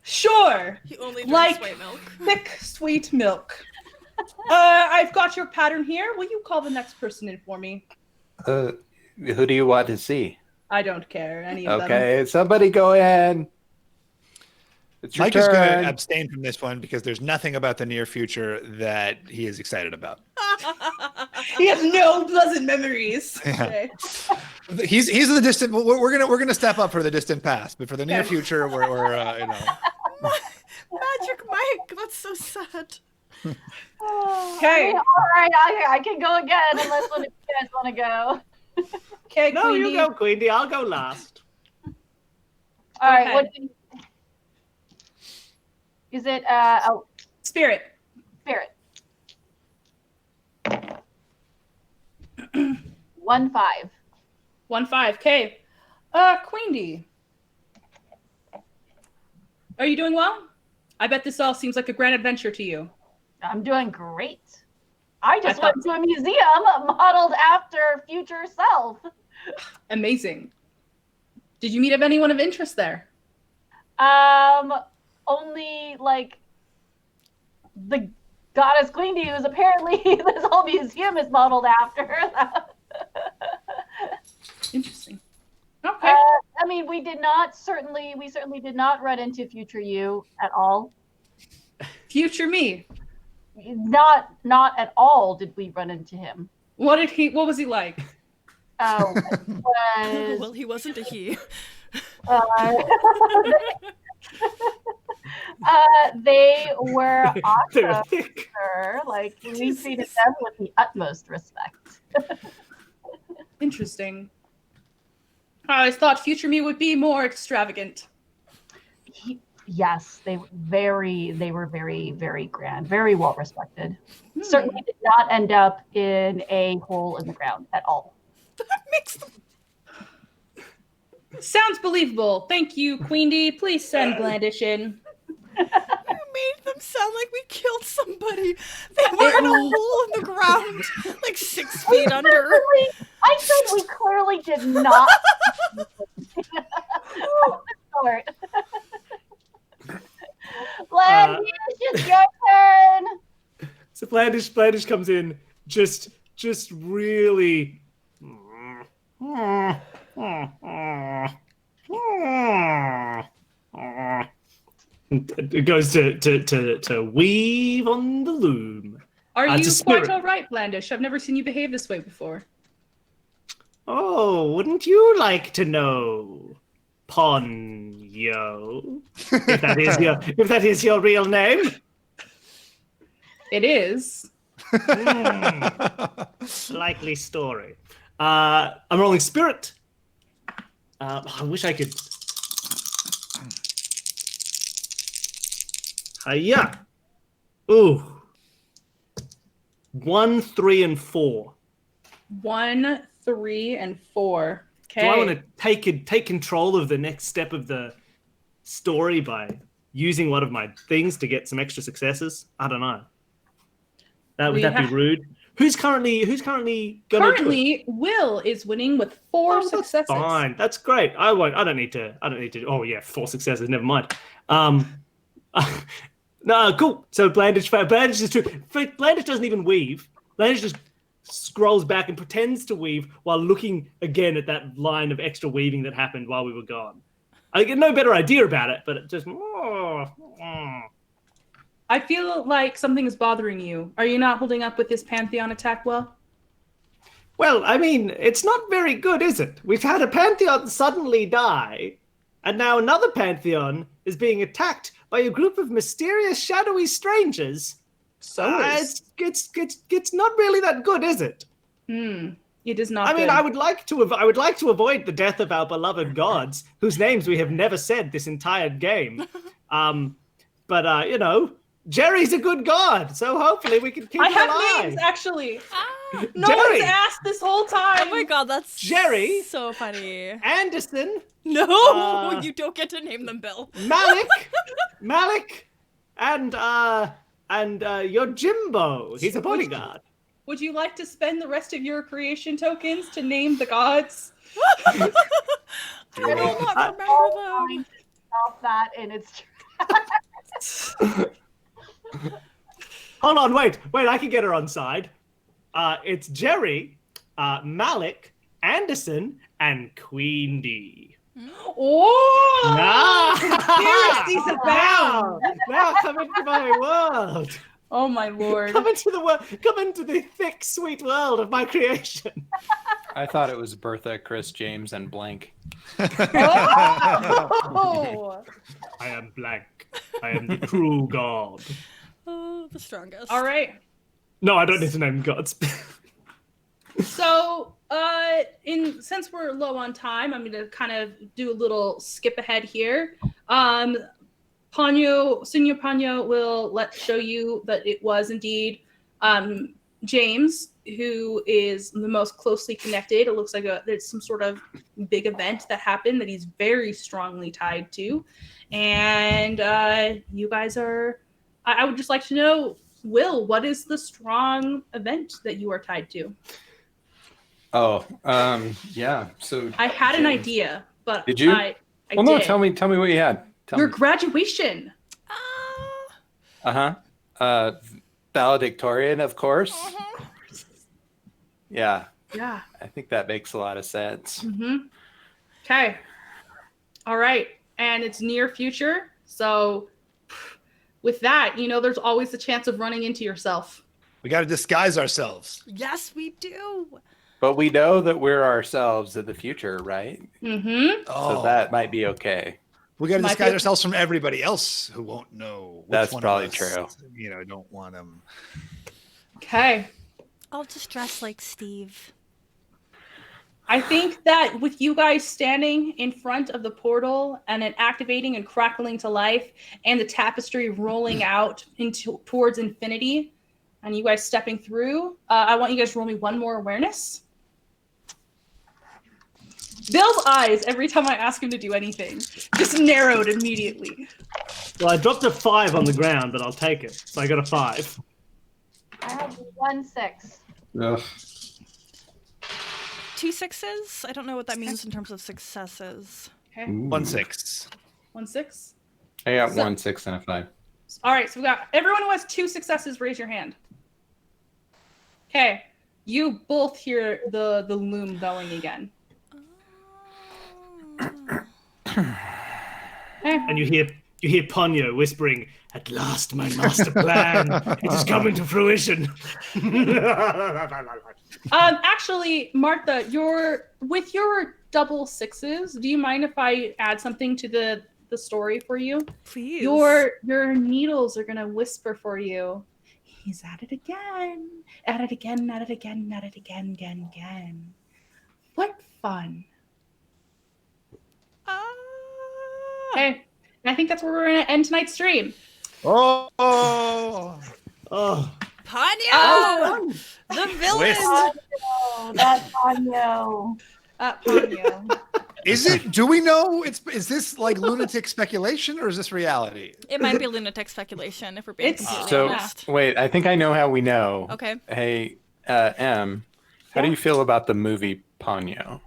Sure. He only drinks Like white milk. thick, sweet milk. I've got your pattern here. Will you call the next person in for me? Who do you want to see? I don't care. Any of them. Okay, somebody go in. It's your Mike is going turn. to abstain from this one because there's nothing about the near future that he is excited about. He has no pleasant memories. Yeah. Okay. He's in the distant. We're gonna step up for the distant past, but for the near Okay. future, we're you know. Magic Mike, that's so sad. Okay. All right, I can go again unless one of you guys want to go. Okay, No, Queenie. you go, Queenie. I'll go last. All right, ahead. what is it? Spirit. Spirit. 1-5. 1-5. Okay. Queen D. Are you doing well? I bet this all seems like a grand adventure to you. I'm doing great. I just I went to a museum modeled after future self. Amazing. Did you meet of anyone of interest there? Only like the goddess Queen Bee, who's apparently this whole museum is modeled after. Interesting. Okay. I mean, we certainly did not run into future you at all. Future me. Not at all did we run into him. What was he like? Oh, was, Well, he wasn't a he. they were They're awesome. thick. Sir. Like we treated them with the utmost respect. Interesting. I thought future me would be more extravagant. Yes, they were very, very grand, very well respected. Certainly did not end up in a hole in the ground at all. That makes them. Sounds believable. Thank you, Queen D. Please send Blandish in. You made them sound like we killed somebody. They were in a hole in the ground, like 6 feet under. I said we clearly did not. Blandish, it's your turn. So Blandish comes in, just really. It goes to weave on the loom. Are you It's a quite spirit. all right, Blandish? I've never seen you behave this way before. Oh, wouldn't you like to know, Ponyo? If that is your real name. It is. Likely story. I'm rolling spirit. I wish I could. Hiya. Ooh. 1, 3, and 4. 1, 3, and 4. Okay. Do I want to take control of the next step of the story by using one of my things to get some extra successes? I don't know. Would that be rude? Who's currently gonna do it? Currently, Will is winning with 4 successes. Fine, that's great. I don't need to. Oh yeah, 4 successes. Never mind. No, cool. So Blandish is true. Blandish doesn't even weave. Blandish just scrolls back and pretends to weave while looking again at that line of extra weaving that happened while we were gone. I get no better idea about it, but it just. I feel like something is bothering you. Are you not holding up with this Pantheon attack well? Well, I mean, it's not very good, is it? We've had a Pantheon suddenly die, and now another Pantheon is being attacked by a group of mysterious, shadowy strangers. So it's not really that good, is it? It is not. I mean, I would like to avoid the death of our beloved gods, whose names we have never said this entire game. But you know, Jerry's a good god, so hopefully we can keep him alive. I have names, actually. No Jerry. one's asked this whole time. Oh my god, that's Jerry. so funny. Anderson. No, you don't get to name them, Bill. Malik, and your Jimbo. He's a bodyguard. Would you like to spend the rest of your creation tokens to name the gods? I will not remember them. Stop that in its Hold on, wait, I can get her on side. It's Jerry, Malik, Anderson, and Queen D. Oh! Conspiracies abound! Now come into my world. Oh my lord! Come into the thick, sweet world of my creation. I thought it was Bertha, Chris, James, and Blank. Oh! I am Blank. I am the true god. Oh, the strongest. All right. No, I don't need to name gods. So, since we're low on time, I'm gonna kind of do a little skip ahead here. Senior Ponyo will show you that it was indeed James who is the most closely connected. It looks like there's some sort of big event that happened that he's very strongly tied to, and you guys are. I would just like to know, Will, what is the strong event that you are tied to? Oh, yeah. So I had an idea, but did you? I well, did. no. Tell me what you had. Your graduation. Valedictorian, of course. Yeah. Yeah. I think that makes a lot of sense. Mm-hmm. Okay. All right. And it's near future. So with that, there's always the chance of running into yourself. We got to disguise ourselves. Yes, we do. But we know that we're ourselves in the future, right? Mm-hmm. So that might be okay. We got to disguise ourselves from everybody else who won't know. That's probably true. Don't want them. Okay. I'll just dress like Steve. I think that with you guys standing in front of the portal and it activating and crackling to life and the tapestry rolling out towards infinity and you guys stepping through, I want you guys to roll me one more awareness. Bill's eyes every time I ask him to do anything just narrowed immediately. Well, I dropped a 5 on the ground, but I'll take it. So I got a 5. I have 1 6. Ugh. 2 6s. I don't know what that means in terms of successes. Okay. 1 6. 1 6. I got So- 1 6 and a 5. All right, so we got everyone who has 2 successes. Raise your hand. Okay, you both hear the loom going again. Okay. And you hear Ponyo whispering, "At last, my master plan. It is coming to fruition." Actually, Martha, with your double 6s, do you mind if I add something to the story for you? Please. Your needles are gonna whisper for you. He's at it again. At it again, at it again, at it again, again. What fun. Okay. And I think that's where we're gonna end tonight's stream. Oh. Ponyo! The villain! Twist. Oh, that's Ponyo. Ponyo. Is it? Do we know? Is this like lunatic speculation or is this reality? It might be lunatic speculation if we're being It's- completely So honest. wait, I think I know how we know. Okay. Hey, M, how do you feel about the movie Ponyo?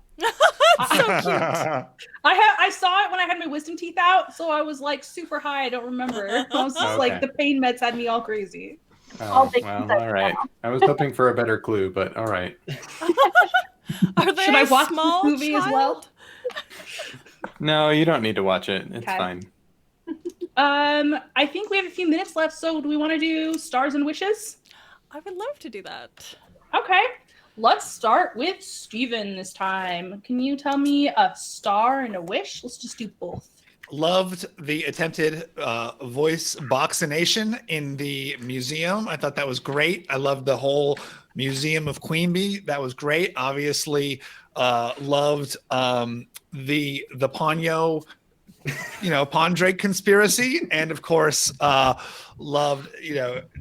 So cute. I saw it when I had my wisdom teeth out, so I was like super high. I don't remember. I was just like Okay. the pain meds had me all crazy. Oh, well, all right. I was hoping for a better clue, but all right. Are they Should I a watch small this movie as well? child? No, you don't need to watch it. It's Okay. fine. I think we have a few minutes left, so do we want to do stars and wishes? I would love to do that. Okay. Let's start with Steven this time. Can you tell me a star and a wish? Let's just do both. Loved the attempted voice boxination in the museum. I thought that was great. I loved the whole Museum of Queen Bee. That was great. Obviously, loved the Ponyo, Pondrake conspiracy, and of course, loved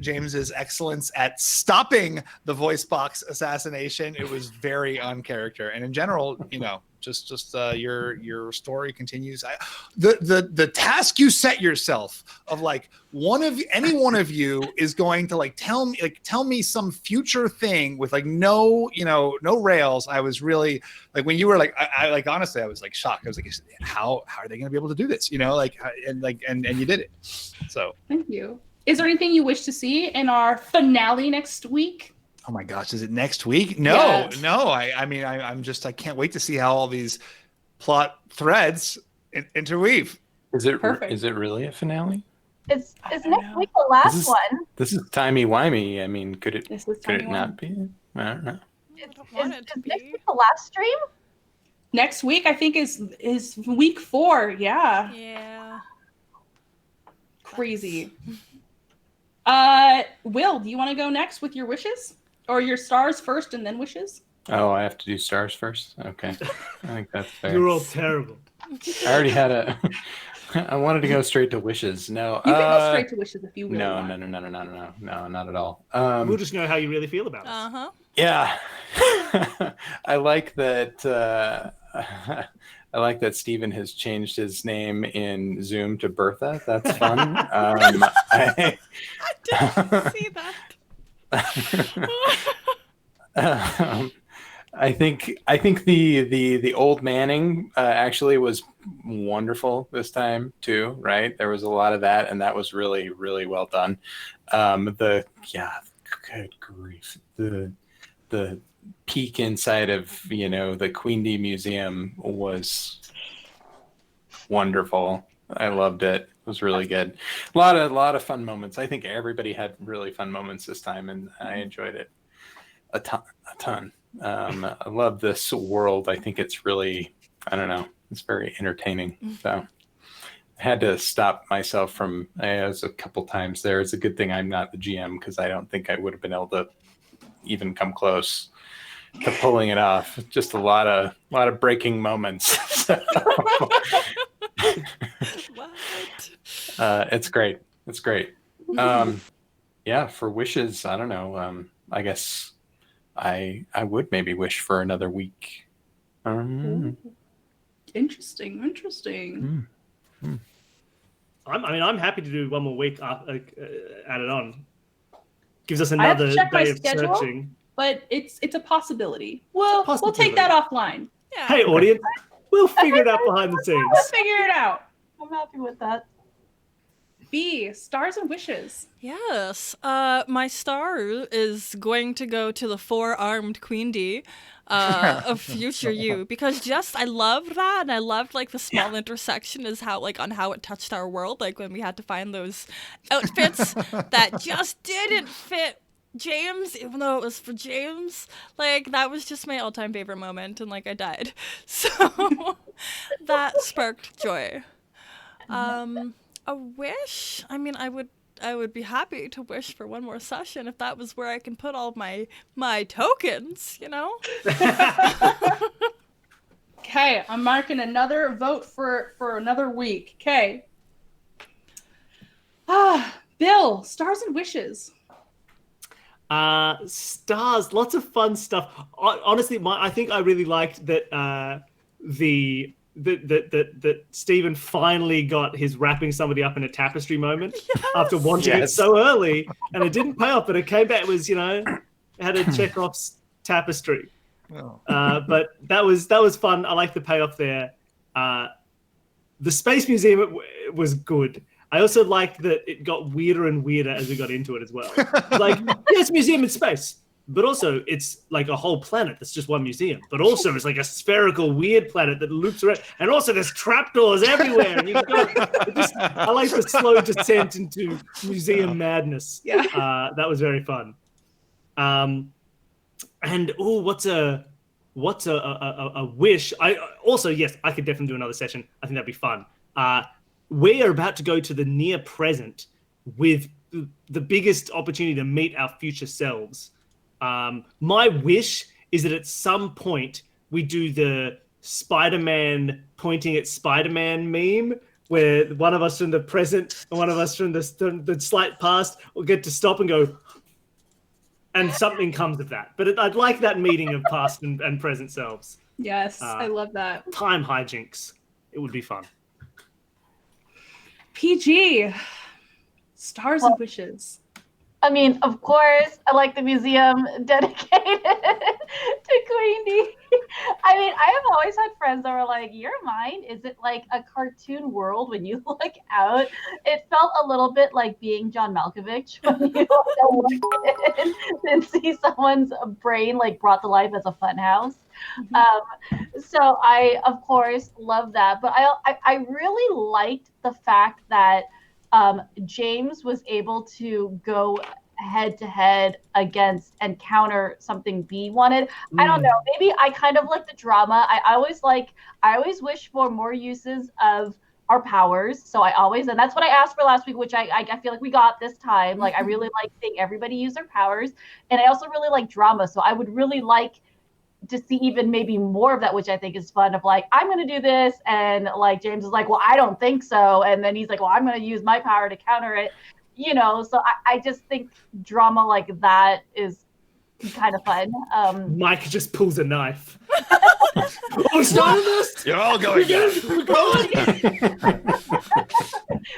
James's excellence at stopping the voice box assassination. It was very on character, and in general, just your story continues. The task you set yourself of like any one of you is going to tell me some future thing with no rails. I was really like, when you were like, I honestly I was like shocked. I was like, how are they going to be able to do this? And you did it. So thank you. Is there anything you wish to see in our finale next week? oh my gosh, is it next week? No. I can't wait to see how all these plot threads interweave. Is it Perfect. is it really a finale? Is don't next know. week the last This is- one? This is timey-wimey. I mean, could it This is could it timey-wimey. not be? I don't know. I don't want it to Is next be. week the last stream? Next week, I think is week 4. Yeah, Yeah. crazy. Will, do you want to go next with your wishes, or your stars first and then wishes? Oh, I have to do stars first? Okay. I think that's fair. You're all terrible. I already had I wanted to go straight to wishes. No. You can go straight to wishes if you really No, want. no, not at all. We'll just know how you really feel about it. Uh-huh. Yeah. I like that I like that Steven has changed his name in Zoom to Bertha. That's fun. I didn't see that. I think the old Manning actually was wonderful this time too, right? There was a lot of that, and that was really, really well done. Good grief, the peek inside of the Queen Bee Museum was wonderful. I loved it. It was really good. A lot of fun moments. I think everybody had really fun moments this time, and I enjoyed it a ton. I love this world. I think it's really, I don't know, it's very entertaining. So I had to stop myself from, it was a couple times there. It's a good thing I'm not the GM, because I don't think I would have been able to even come close to pulling it off. Just a lot of breaking moments. What? It's great. It's great. Yeah, for wishes, I don't know. I guess I would maybe wish for another week. Interesting. I'm happy to do one more week add it on. Gives us I have to another check my day of schedule, searching. but it's a possibility. We'll take that offline. Yeah. Hey, audience, we'll figure it out behind the scenes. We'll figure it out. I'm happy with that. B, stars and wishes. Yes. My star is going to go to the 4-armed Queen D of future you, because I loved that, and I loved like the small intersection is how on how it touched our world, like when we had to find those outfits that just didn't fit James, even though it was for James. Like, that was just my all-time favorite moment, and like I died. So that sparked joy. A wish? I mean, I would be happy to wish for one more session if that was where I can put all my tokens, you know? Okay, I'm marking another vote for another week. Okay. Bill, stars and wishes. Stars, lots of fun stuff. Honestly, I think I really liked that that Stephen finally got his wrapping somebody up in a tapestry moment after wanting it so early, and it didn't pay off, but it came back. It was, had a Chekhov's tapestry. But that was fun. I like the payoff there. The Space Museum was good. I also liked that it got weirder and weirder as we got into it as well. Like, yes, museum in space, but also it's like a whole planet that's just one museum. But also it's like a spherical, weird planet that loops around, and also there's trapdoors everywhere. And I like the slow descent into museum madness. Yeah, that was very fun. And what's a wish? I could definitely do another session. I think that'd be fun. We are about to go to the near present with the biggest opportunity to meet our future selves. My wish is that at some point we do the Spider-Man pointing at Spider-Man meme, where one of us from the present and one of us from the slight past will get to stop and go, and something comes of that. But I'd like that meeting of past and present selves. Yes, I love that. Time hijinks. It would be fun. PG, stars and wishes. I mean, of course, I like the museum dedicated to Queen D. I mean, I have always had friends that were like, your mind, is it like a cartoon world when you look out? It felt a little bit like being John Malkovich when you look in and see someone's brain like brought to life as a funhouse. So I, of course, love that. But I really liked the fact that James was able to go head to head against and counter something B wanted. I don't know. Maybe I kind of like the drama. I always wish for more uses of our powers. So and that's what I asked for last week, which I feel like we got this time. Like, I really like seeing everybody use their powers. And I also really like drama. So I would really like to see even maybe more of that, which I think is fun, of like, I'm going to do this. And like, James is like, well, I don't think so. And then he's like, well, I'm going to use my power to counter it, so I just think drama like that is kind of fun. Mike just pulls a knife. Oh, stop this! You're all going down. We're going.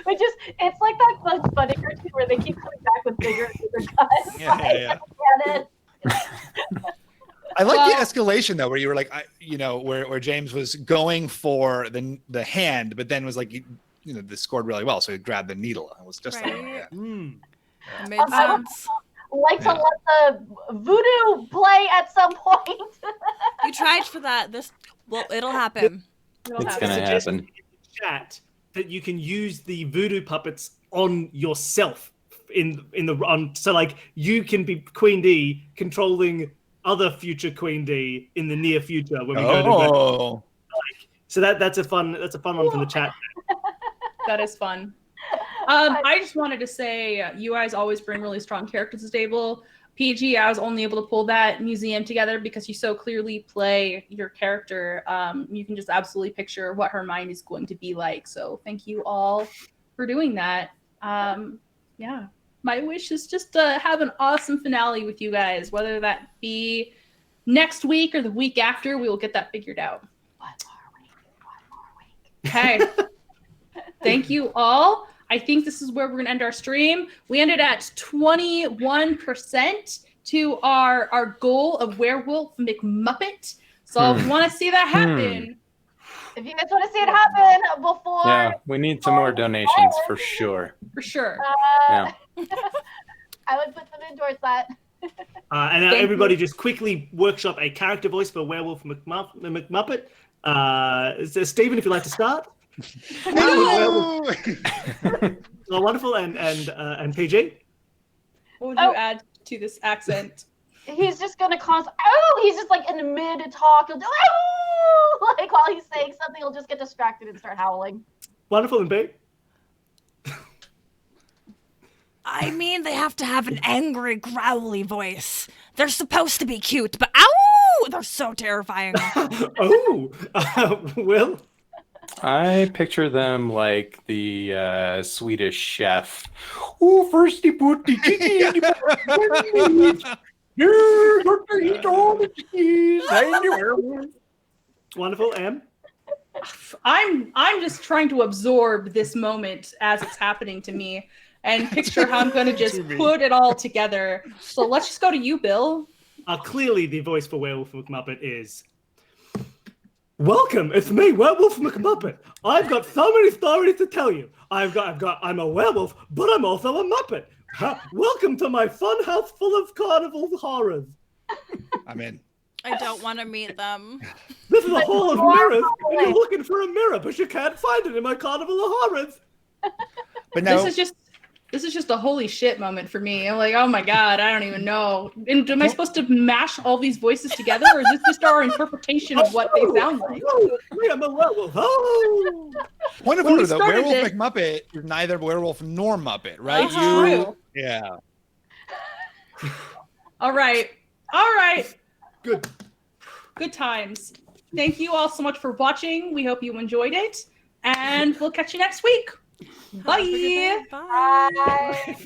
It's like that Bugs Bunny cartoon where they keep coming back with bigger and bigger guns. Yeah. I like the escalation though, where you were like, where James was going for the hand, but then was like, this scored really well, so he grabbed the needle. It was just Right. like, It made sense. Like to let the voodoo play at some point. You tried for that. It'll happen. It's gonna happen. In the chat that you can use the voodoo puppets on yourself so like you can be Queen D controlling other future Queen D in the near future when we go to so that's a fun one from the chat. That is fun. I just wanted to say, you guys always bring really strong characters to the table. PG, I was only able to pull that museum together because you so clearly play your character. You can just absolutely picture what her mind is going to be like. So thank you all for doing that. Yeah, my wish is just to have an awesome finale with you guys, whether that be next week or the week after. We will get that figured out. Okay. Thank you all. I think this is where we're going to end our stream. We ended at 21% to our goal of Werewolf McMuppet. So if you want to see that happen, if you guys want to see it happen before, Yeah, we need some more donations for sure. For sure. Yeah. I would put them in towards that. And now everybody just quickly workshop a character voice for Werewolf McMuppet. So Stephen, if you'd like to start. No! Wonderful, and PG. What would you add to this accent? He's just gonna he's just like in the mid-talk, he'll do like while he's saying something, he'll just get distracted and start howling. Wonderful, and B. I mean, they have to have an angry, growly voice. They're supposed to be cute, but ow! They're so terrifying. Will? I picture them like the Swedish chef. Oh, first he put the chicken in the you're going to eat all the cheese. Wonderful, Em? I'm just trying to absorb this moment as it's happening to me and picture how I'm going to just put it all together. So let's just go to you, Bill. Clearly, the voice for Werewolf McMuppet is... Welcome, it's me, Werewolf McMuppet. I've got so many stories to tell you. I'm a werewolf, but I'm also a Muppet. Welcome to my fun house full of carnival horrors. I'm in. I don't want to meet them. This is a hall of mirrors, and you're looking for a mirror, but you can't find it in my carnival of horrors. But no, this is just a holy shit moment for me. I'm like, oh my god, I don't even know. And am I supposed to mash all these voices together, or is this just our interpretation of what they sound like? I'm a werewolf. Oh! Point of order, though, Werewolf McMuppet, you're neither werewolf nor Muppet, right? True. Yeah. All right. Good times. Thank you all so much for watching. We hope you enjoyed it, and we'll catch you next week. Bye. Bye.